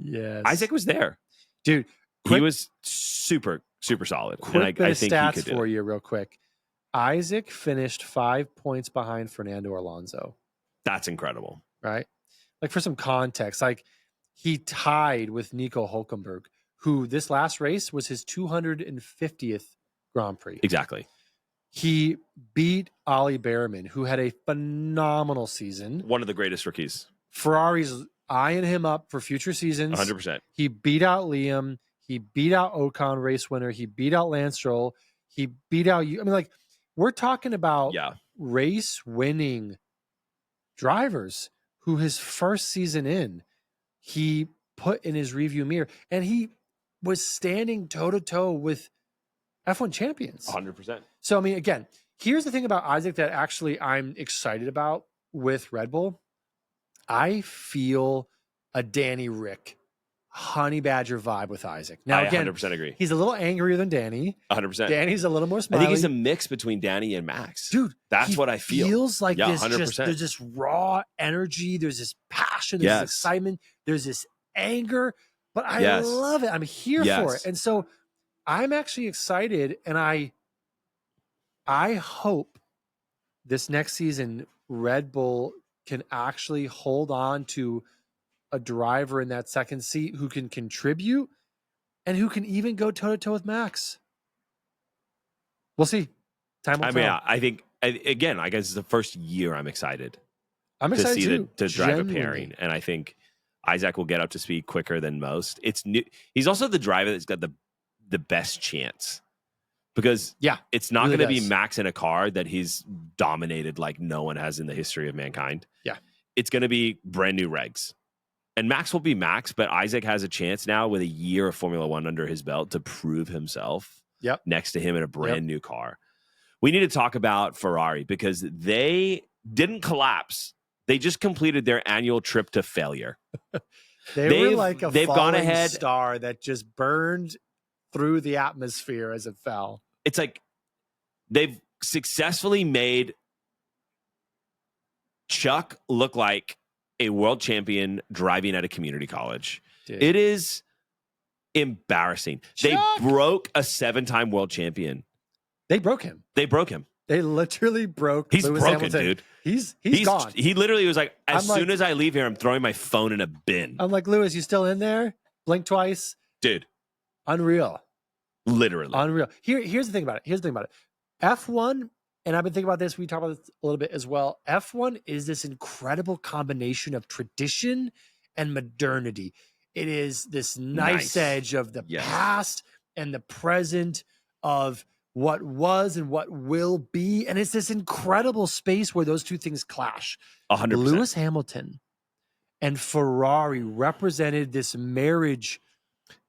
Yes. Isaac was there. Dude. He was super, super solid. Quick bit of think stats he could do for it. you real quick. Isaac finished 5 points behind Fernando Alonso. That's incredible. Right? Like for some context, like he tied with Nico Hülkenberg, who this last race was his 250th Grand Prix. Exactly. He beat Ollie Behrman, who had a phenomenal season. One of the greatest rookies. Ferrari's eyeing him up for future seasons. 100%. He beat out Liam. He beat out Ocon, race winner. He beat out Lance Stroll. He beat out you. I mean, like, we're talking about race winning drivers who his first season in, he put in his review mirror, and he was standing toe to toe with F1 champions. 100%. So, I mean, again, here's the thing about Isaac that actually I'm excited about with Red Bull. I feel a Danny Rick, Honey Badger vibe with Isaac. Now, again, 100% agree. He's a little angrier than Danny. 100%. Danny's a little more smiley. I think he's a mix between Danny and Max. Dude, that's what I feel. Feels like this 100%. there's this raw energy, there's this passion, there's this excitement, there's this anger, but I love it. I'm here for it. And so I'm actually excited, and I hope this next season Red Bull can actually hold on to a driver in that second seat who can contribute and who can even go toe-to-toe with Max. We'll see. Time will tell. Yeah, I think, again, I guess it's the first year I'm excited. I'm excited to see too. to drive a pairing, and I think Isaac will get up to speed quicker than most. It's new. He's also the driver that's got the best chance, because it's not going to be Max in a car that he's dominated like no one has in the history of mankind. Yeah, it's going to be brand new regs, and Max will be Max, but Isaac has a chance now with a year of Formula One under his belt to prove himself. Next to him in a brand new car. We need to talk about Ferrari because they didn't collapse. They just completed their annual trip to failure. They've were like a gone ahead star that just burned through the atmosphere as it fell. It's like they've successfully made Chuck look like a world champion driving at a community college. Dude. It is embarrassing. Chuck! They broke a 7-time world champion. They broke him. They literally broke. He's Lewis broken, Hamilton. dude. He's gone. He literally was like, as soon as I leave here, I'm throwing my phone in a bin. I'm like, Lewis, you still in there? Blink twice, dude. Unreal. Literally unreal. Here's the thing about it. F1, and I've been thinking about this. We talked about this a little bit as well. F1 is this incredible combination of tradition and modernity. It is this nice edge of the past and the present of what was and what will be. And it's this incredible space where those two things clash. 100%. Lewis Hamilton and Ferrari represented this marriage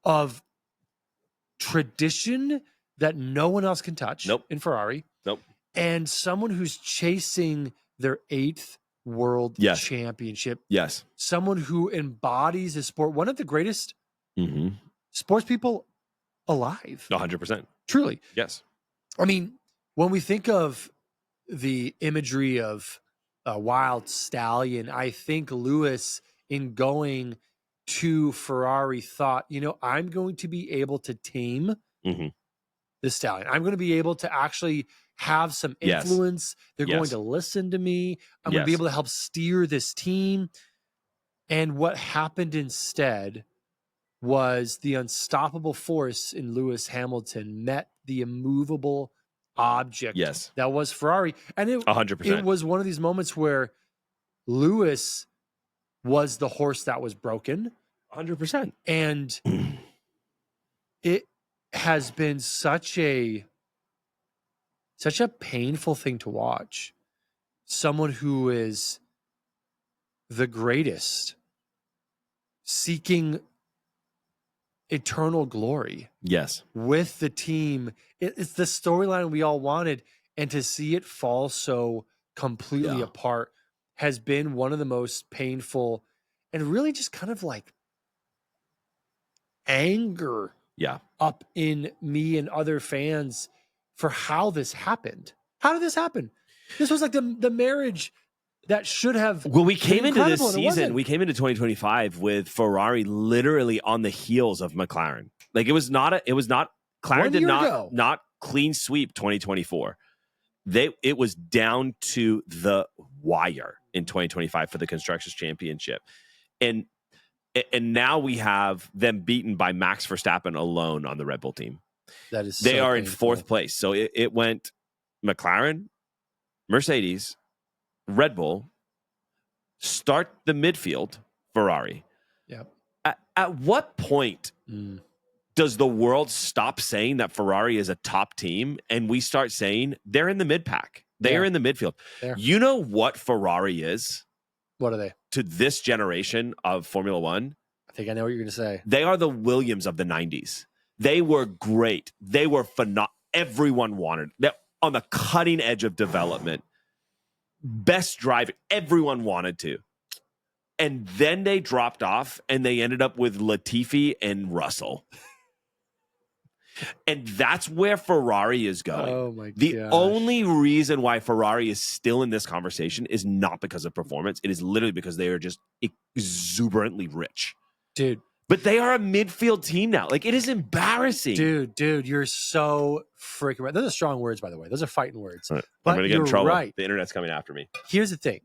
of tradition that no one else can touch in Ferrari. And someone who's chasing their 8th world championship. Yes. Someone who embodies the sport, one of the greatest sports people alive. 100%. Truly. Yes. I mean, when we think of the imagery of a wild stallion, I think Lewis, in going to Ferrari, thought, I'm going to be able to tame the stallion. I'm going to be able to actually have some influence. They're going to listen to me. I'm going to be able to help steer this team. And what happened instead was the unstoppable force in Lewis Hamilton met the immovable object that was Ferrari. And it 100%. It was one of these moments where Lewis was the horse that was broken. 100%. And it has been such a painful thing to watch. Someone who is the greatest, seeking eternal glory. Yes. With the team. It's the storyline we all wanted. And to see it fall so completely apart has been one of the most painful and really just kind of like anger up in me and other fans for how this happened. How did this happen? This was like the marriage that should have. Well, we came into this season, we came into 2025 with Ferrari literally on the heels of McLaren. Like it was not McLaren did not clean sweep 2024. It was down to the wire in 2025 for the Constructors Championship. And now we have them beaten by Max Verstappen alone on the Red Bull team. That is they are painful. In 4th place. So it went McLaren, Mercedes, Red Bull, start the midfield, Ferrari. Yep. At what point does the world stop saying that Ferrari is a top team and we start saying they're in the mid pack? They are in the midfield. You know what Ferrari is? What are they? To this generation of Formula One? I think I know what you're going to say. They are the Williams of the 90s. They were great. They were phenomenal. Everyone wanted. They're on the cutting edge of development. Best driver. Everyone wanted to. And then they dropped off and they ended up with Latifi and Russell. And that's where Ferrari is going. Oh my god. The only reason why Ferrari is still in this conversation is not because of performance. It is literally because they are just exuberantly rich. Dude. But they are a midfield team now. Like, it is embarrassing. Dude, you're so freaking right. Those are strong words, by the way. Those are fighting words. Right. But I'm going to get in trouble. Right. The internet's coming after me. Here's the thing.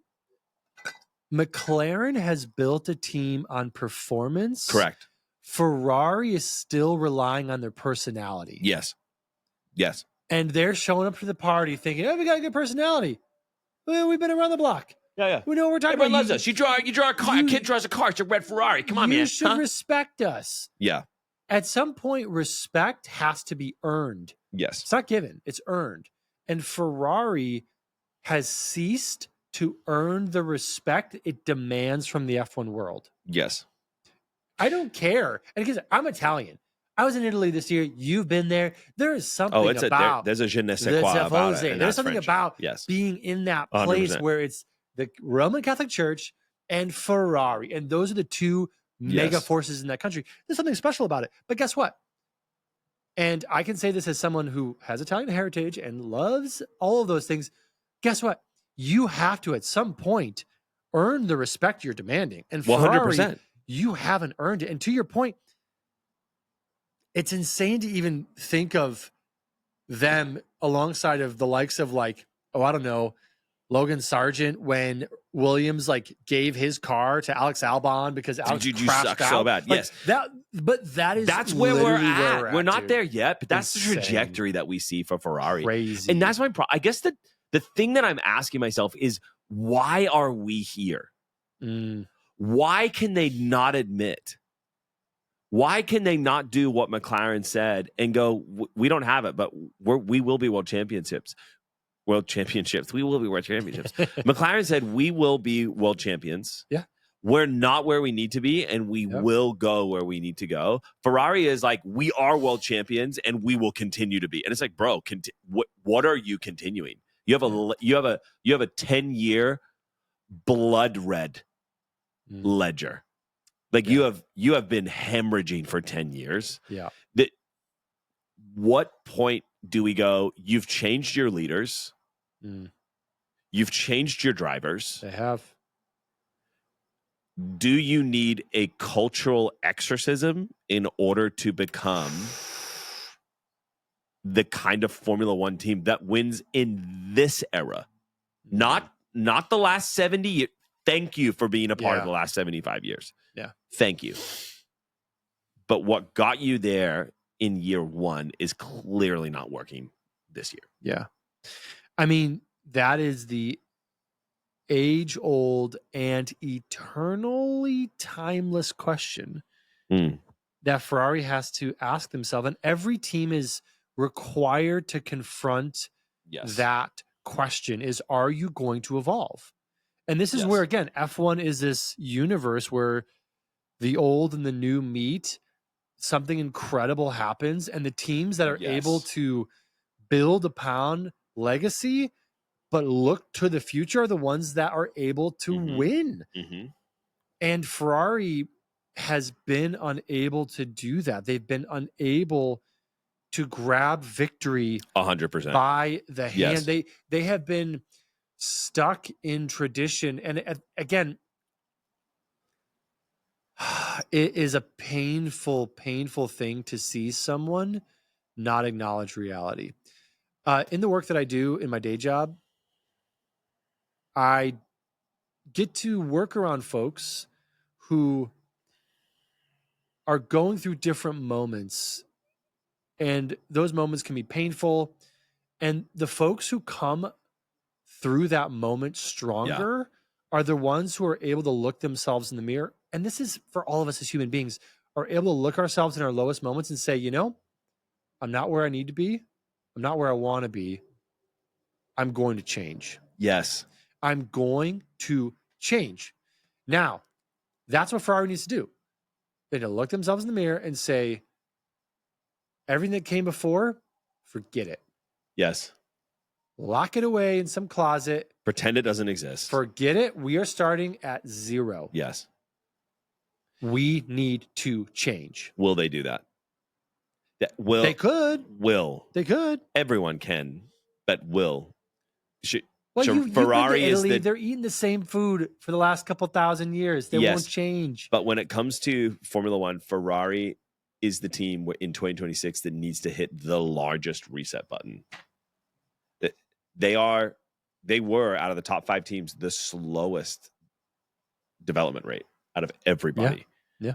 McLaren has built a team on performance. Correct. Ferrari is still relying on their personality. Yes. And they're showing up to the party thinking, oh, we got a good personality. Well, we've been around the block. Yeah. We know what we're talking Everyone about. loves us. You draw a car. A kid draws a car. It's a red Ferrari. Come on, man. You should respect us. Yeah. At some point, respect has to be earned. Yes. It's not given. It's earned. And Ferrari has ceased to earn the respect it demands from the F1 world. Yes. I don't care. And because I'm Italian. I was in Italy this year. You've been there. There is something about there's a je ne sais quoi about it. There's something French. about Yes. being in that place 100%. where it's the Roman Catholic Church and Ferrari. And those are the two mega forces in that country. There's something special about it. But guess what? And I can say this as someone who has Italian heritage and loves all of those things. Guess what? You have to, at some point, earn the respect you're demanding. And Ferrari, 100%. you haven't earned it. And to your point, it's insane to even think of them alongside of the likes of like, I don't know, Logan Sargent when Williams like gave his car to Alex Albon because Alex you crashed suck out. so bad. Like, yes. That's where we're literally at. We're not dude. there yet, but that's Insane. the trajectory that we see for Ferrari. Crazy. And that's my I guess the thing that I'm asking myself is, why are we here? Why can they not admit? Why can they not do what McLaren said and go, we don't have it, but we will be world championships. We will be world championships. McLaren said, we will be world champions. Yeah. we're not where we need to be, and we will go where we need to go. Ferrari is like, we are world champions, and we will continue to be. And it's like, bro, what are you continuing? You have a 10-year blood red ledger. Like you have been hemorrhaging for 10 years. Yeah. What point do we go? You've changed your leaders. You've changed your drivers. They have. Do you need a cultural exorcism in order to become the kind of Formula One team that wins in this era? Not the last 70 years. Thank you for being a part of the last 75 years. Yeah. Thank you. But what got you there in year one is clearly not working this year. Yeah. I mean, that is the age-old and eternally timeless question that Ferrari has to ask themselves. And every team is required to confront that question is, are you going to evolve? And this is where, again, F1 is this universe where the old and the new meet, something incredible happens, and the teams that are able to build upon legacy but look to the future are the ones that are able to win. And Ferrari has been unable to do that. They've been unable to grab victory 100% by the hand. They have been stuck in tradition. And again, it is a painful thing to see someone not acknowledge reality. In the work that I do in my day job, I get to work around folks who are going through different moments, and those moments can be painful. And the folks who come through that moment stronger are the ones who are able to look themselves in the mirror. And this is for all of us as human beings, are able to look ourselves in our lowest moments and say, I'm not where I need to be. I'm not where I want to be. I'm going to change. Yes. I'm going to change. Now, that's what Ferrari needs to do. They need to look themselves in the mirror and say, everything that came before, forget it. Yes. Lock it away in some closet. Pretend it doesn't exist. Forget it. We are starting at zero. Yes. We need to change. Will they do that? They could. Will. They could. Everyone can, but will. Ferrari is they're eating the same food for the last couple thousand years. They won't change. But when it comes to Formula One, Ferrari is the team in 2026 that needs to hit the largest reset button. They were out of the top 5 teams the slowest development rate out of everybody. Yeah.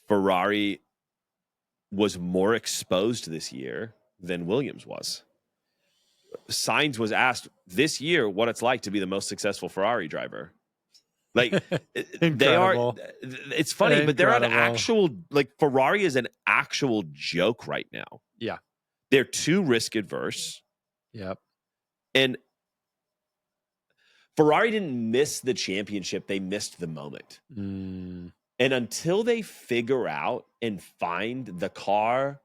Ferrari was more exposed this year than Williams was. Sainz was asked this year what it's like to be the most successful Ferrari driver. Like they are, it's funny, but they're an actual, like Ferrari is an actual joke right now. Yeah. They're too risk adverse. Yep. And Ferrari didn't miss the championship. They missed the moment. And until they figure out and find the car,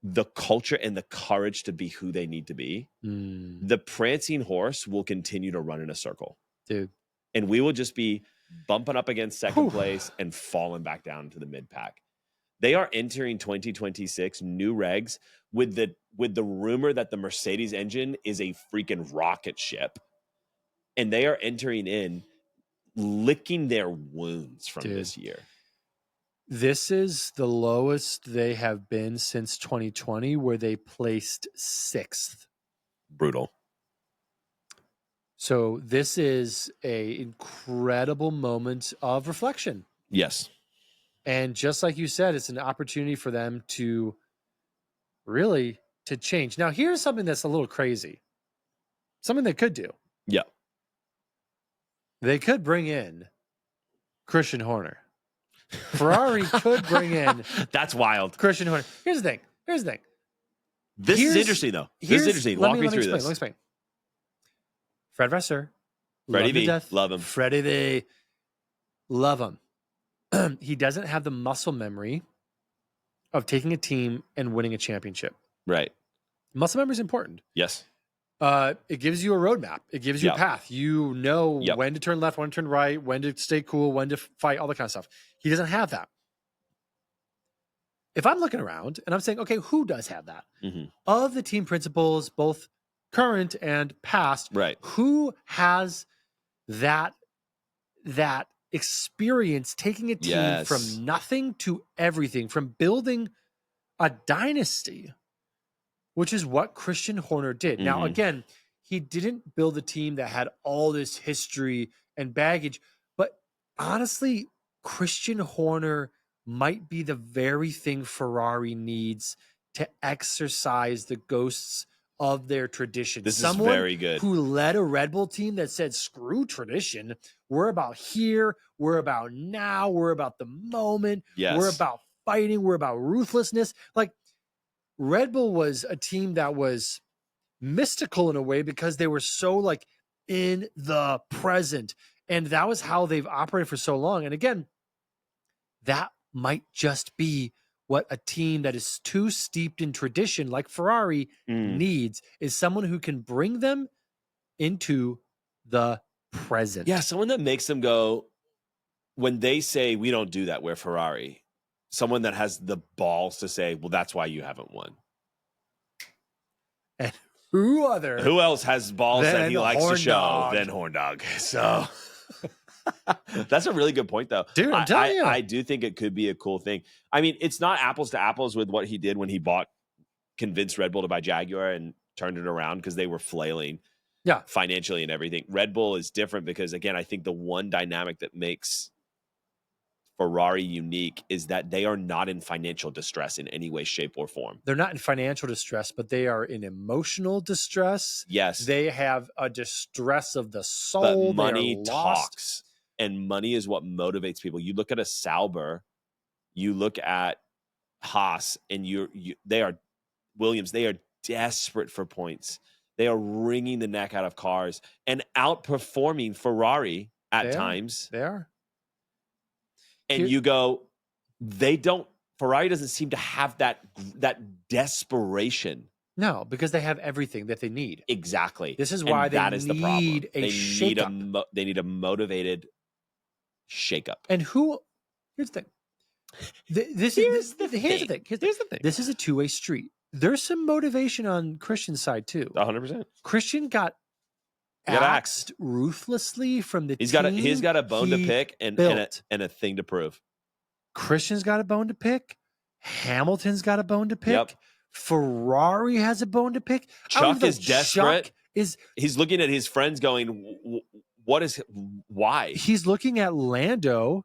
the culture, and the courage to be who they need to be, the prancing horse will continue to run in a circle. Dude. And we will just be bumping up against second place and falling back down to the mid-pack. They are entering 2026 new regs with the rumor that the Mercedes engine is a freaking rocket ship. And they are entering in licking their wounds from this year. This is the lowest they have been since 2020, where they placed 6th. Brutal. So this is an incredible moment of reflection. Yes. And just like you said, it's an opportunity for them to really to change. Now, here's something that's a little crazy. Something they could do. Yeah. They could bring in Christian Horner. Ferrari could bring in that's wild. Christian Horner. Here's the thing. This is interesting, though. This is interesting. Walk me through this. Let me explain. Fred Vasseur. Freddie V. Death. Love him. Freddie V. love him. He doesn't have the muscle memory of taking a team and winning a championship. Right. Muscle memory is important. Yes. It gives you a roadmap. It gives you a path. You know when to turn left, when to turn right, when to stay cool, when to fight, all that kind of stuff. He doesn't have that. If I'm looking around and I'm saying, okay, who does have that? Mm-hmm. Of the team principals, both current and past, right? Who has that experience taking a team from nothing to everything, from building a dynasty, which is what Christian Horner did. Mm-hmm. Now, again, he didn't build a team that had all this history and baggage, but honestly, Christian Horner might be the very thing Ferrari needs to exercise the ghosts of their tradition. This is very good. Who led a Red Bull team that said, screw tradition. We're about here. We're about now. We're about the moment. Yes. We're about fighting. We're about ruthlessness. Like, Red Bull was a team that was mystical in a way because they were so like in the present. And that was how they've operated for so long. And again, that might just be what a team that is too steeped in tradition like Ferrari needs, is someone who can bring them into the present. Yeah, someone that makes them go, when they say we don't do that, we're Ferrari, someone that has the balls to say, well, that's why you haven't won. And who else has balls that he likes to show than Horn Dog? So that's a really good point, though. Dude, I'm telling you. I do think it could be a cool thing. I mean, it's not apples to apples with what he did when he convinced Red Bull to buy Jaguar and turned it around because they were flailing financially and everything. Red Bull is different because, again, I think the one dynamic that makes Ferrari unique is that they are not in financial distress in any way, shape, or form. They're not in financial distress, but they are in emotional distress. Yes. They have a distress of the soul. But money talks, and money is what motivates people. You look at a Sauber, you look at Haas, and they are Williams. They are desperate for points. They are wringing the neck out of cars and outperforming Ferrari at times. They are. And you go, Ferrari doesn't seem to have that desperation. No, because they have everything that they need. Exactly. This is why they need a shakeup. They need a motivated shakeup. And here's the thing. Here's the thing. This is a two-way street. There's some motivation on Christian's side too. 100%. Christian got axed ruthlessly from the team. He's got a bone to pick and a thing to prove. Christian's got a bone to pick. Hamilton's got a bone to pick. Yep. Ferrari has a bone to pick. Chuck is desperate. He's looking at his friends going, why? He's looking at Lando,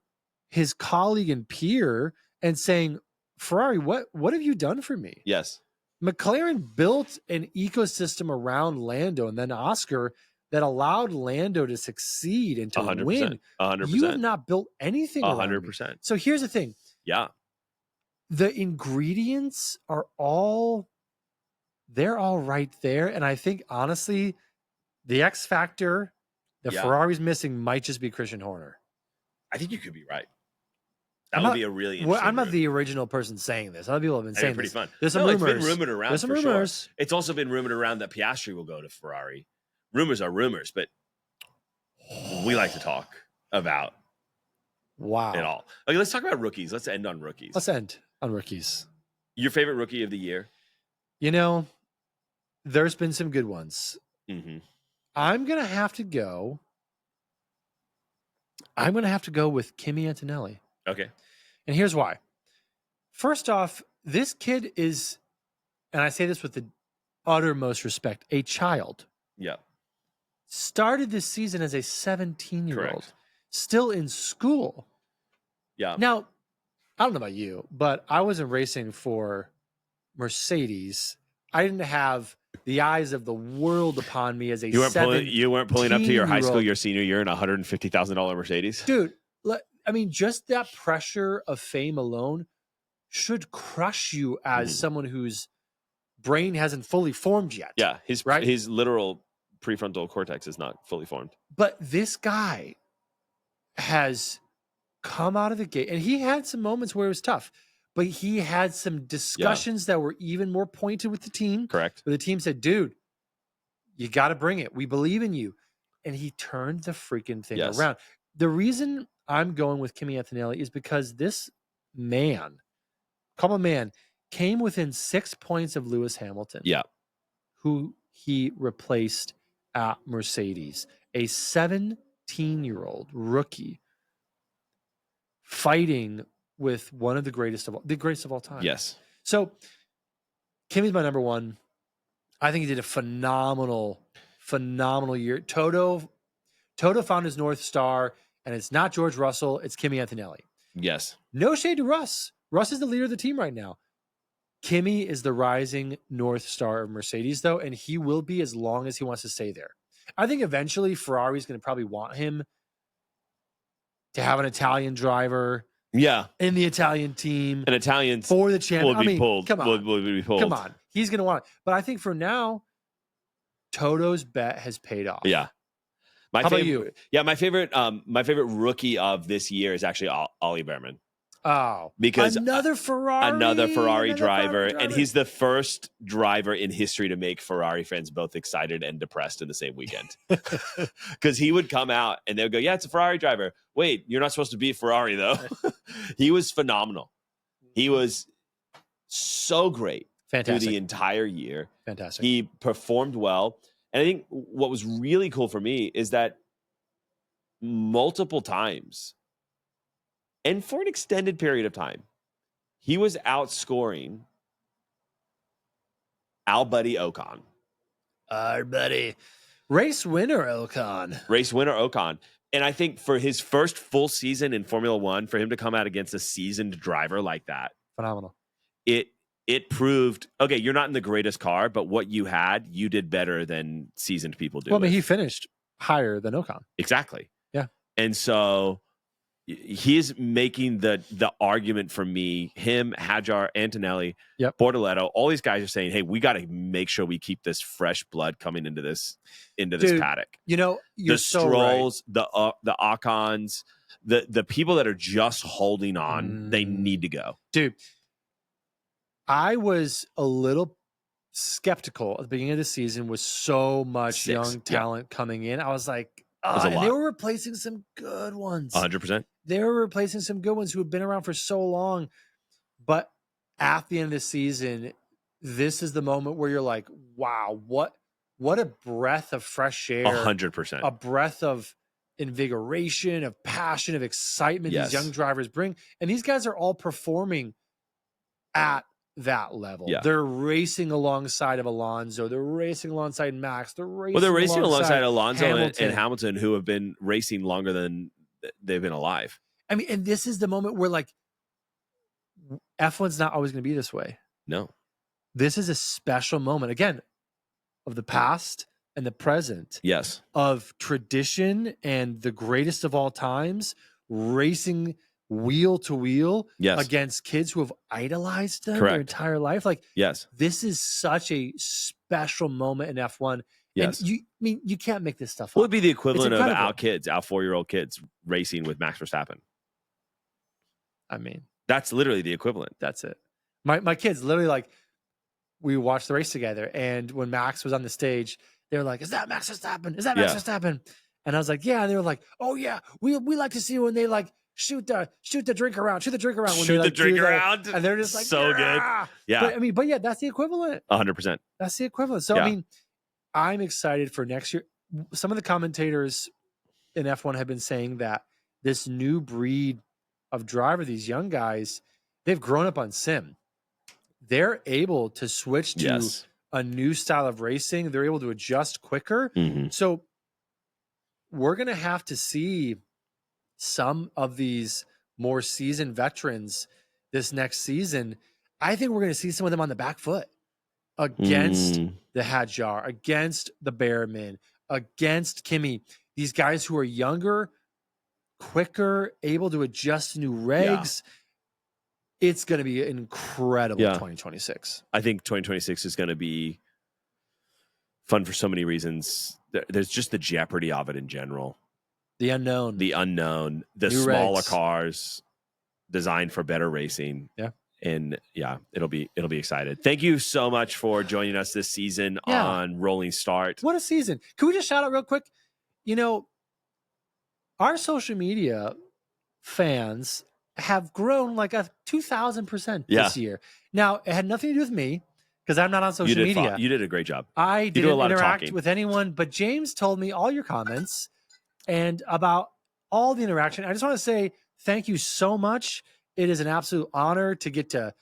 his colleague and peer, and saying, Ferrari, what have you done for me? Yes. McLaren built an ecosystem around Lando and then Oscar that allowed Lando to succeed and to 100%, win. 100%. You have not built anything 100%. So here's the thing. Yeah. The ingredients are all right there. And I think, honestly, the X factor that Ferrari's missing might just be Christian Horner. I think you could be right. That would be a really interesting I'm not the original person saying this. Other people have been saying pretty fun. There's some rumors. It's been rumored around. There's some rumors. Sure. It's also been rumored around that Piastri will go to Ferrari. Rumors are rumors, but we like to talk about it all. Okay, let's talk about rookies. Let's end on rookies. Your favorite rookie of the year? There's been some good ones. Mm-hmm. I'm gonna have to go with Kimi Antonelli. Okay. And here's why. First off, this kid is, and I say this with the uttermost respect, a child. Yeah. Started this season as a 17-year-old, still in school. Yeah. Now, I don't know about you, but I wasn't racing for Mercedes. I didn't have the eyes of the world upon me as a You weren't pulling up to your high school your senior year in a $150,000 Mercedes? Dude, I mean, just that pressure of fame alone should crush you as someone whose brain hasn't fully formed yet. Yeah, his literal prefrontal cortex is not fully formed. But this guy has come out of the gate, and he had some moments where it was tough, but he had some discussions that were even more pointed with the team. Correct. Where the team said, dude, you got to bring it. We believe in you. And he turned the freaking thing around. The reason I'm going with Kimi Antonelli is because this man, came within 6 points of Lewis Hamilton. Yeah. Who he replaced at Mercedes. A 17-year-old rookie fighting with one of the greatest of all time. Yes. So Kimi's my number one. I think he did a phenomenal year. Toto found his North Star, and it's not George Russell, it's Kimi Antonelli. Yes. No shade to Russ. Russ is the leader of the team right now. Kimi is the rising North Star of Mercedes, though, and he will be as long as he wants to stay there. I think eventually Ferrari's going to probably want him to have an Italian driver. Yeah. In the Italian team. An Italian for the champion. Will be pulled. Come on. Will be pulled. Come on. He's going to want it. But I think for now, Toto's bet has paid off. Yeah. How about you? Yeah, my favorite rookie of this year is actually Ollie Behrman. Oh, because another Ferrari driver, and he's the first driver in history to make Ferrari fans both excited and depressed in the same weekend. Because he would come out and they would go, "Yeah, it's a Ferrari driver." Wait, you're not supposed to be a Ferrari though. He was phenomenal. He was so great through the entire year. Fantastic. He performed well, and I think what was really cool for me is that multiple times, and for an extended period of time, he was outscoring our buddy Ocon. Our buddy. Race winner Ocon. And I think for his first full season in Formula One, for him to come out against a seasoned driver like that. Phenomenal. It proved, okay, you're not in the greatest car, but what you had, you did better than seasoned people do. Well, I mean, he finished higher than Ocon. Exactly. Yeah. And so he's making the argument for me, him, Hadjar, Antonelli, Bortoleto, all these guys are saying, hey, we got to make sure we keep this fresh blood coming into this paddock. You know, you're the Strolls, the Ocons, the people that are just holding on, they need to go. Dude, I was a little skeptical at the beginning of the season with so much young talent coming in. I was like, and they were replacing some good ones. 100%. They were replacing some good ones who have been around for so long. But at the end of the season, this is the moment where you're like, wow, what a breath of fresh air. 100%. A breath of invigoration, of passion, of excitement these young drivers bring. And these guys are all performing at that level. Yeah. They're racing alongside of Alonso. They're racing alongside Max. They're racing alongside Alonso and Hamilton, who have been racing longer than they've been alive. I mean, and this is the moment where, like, F1's not always going to be this way. No. This is a special moment, again, of the past and the present. Yes. Of tradition and the greatest of all times, racing wheel to wheel against kids who have idolized them their entire life. Like, this is such a special moment in F1. Yes. And you can't make this stuff up. What would be the equivalent of our 4-year-old kids racing with Max Verstappen? I mean, that's literally the equivalent. That's it. My kids literally, like, we watched the race together, and when Max was on the stage, they were like, "Is that Max Verstappen? Is that Max Verstappen?" And I was like, "Yeah." And they were like, "Oh yeah, we like to see when they like shoot the drink around, shoot the drink around." When shoot they, the drink around, and they're just like, so good. Yeah, but yeah, that's the equivalent. 100%. That's the equivalent. So I mean, I'm excited for next year. Some of the commentators in F1 have been saying that this new breed of driver, these young guys, they've grown up on sim. They're able to switch to a new style of racing. They're able to adjust quicker. Mm-hmm. So we're going to have to see some of these more seasoned veterans this next season. I think we're going to see some of them on the back foot against the Hadjar, against the Behrman, against Kimi. These guys who are younger, quicker, able to adjust to new regs. It's going to be an incredible 2026. I think 2026 is going to be fun for so many reasons. There's just the jeopardy of it in general. The unknown. The New smaller regs. cars designed for better racing. Yeah. And yeah, it'll be excited. Thank you so much for joining us this season on Rolling Start. What a season. Can we just shout out real quick? You know, our social media fans have grown like a 2,000% this year. Now, it had nothing to do with me because I'm not on social media. You did a great job. I didn't interact with anyone, but James told me all your comments and about all the interaction. I just want to say thank you so much. It is an absolute honor to get to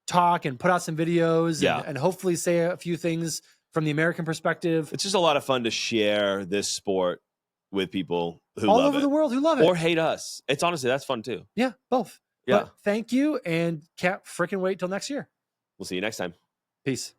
talk and put out some videos and hopefully say a few things from the American perspective. It's just a lot of fun to share this sport with people who all love over it. the world who love it or hate us. It's honestly, that's fun too. Yeah, both. Yeah. But thank you, and can't freaking wait till next year. We'll see you next time. Peace.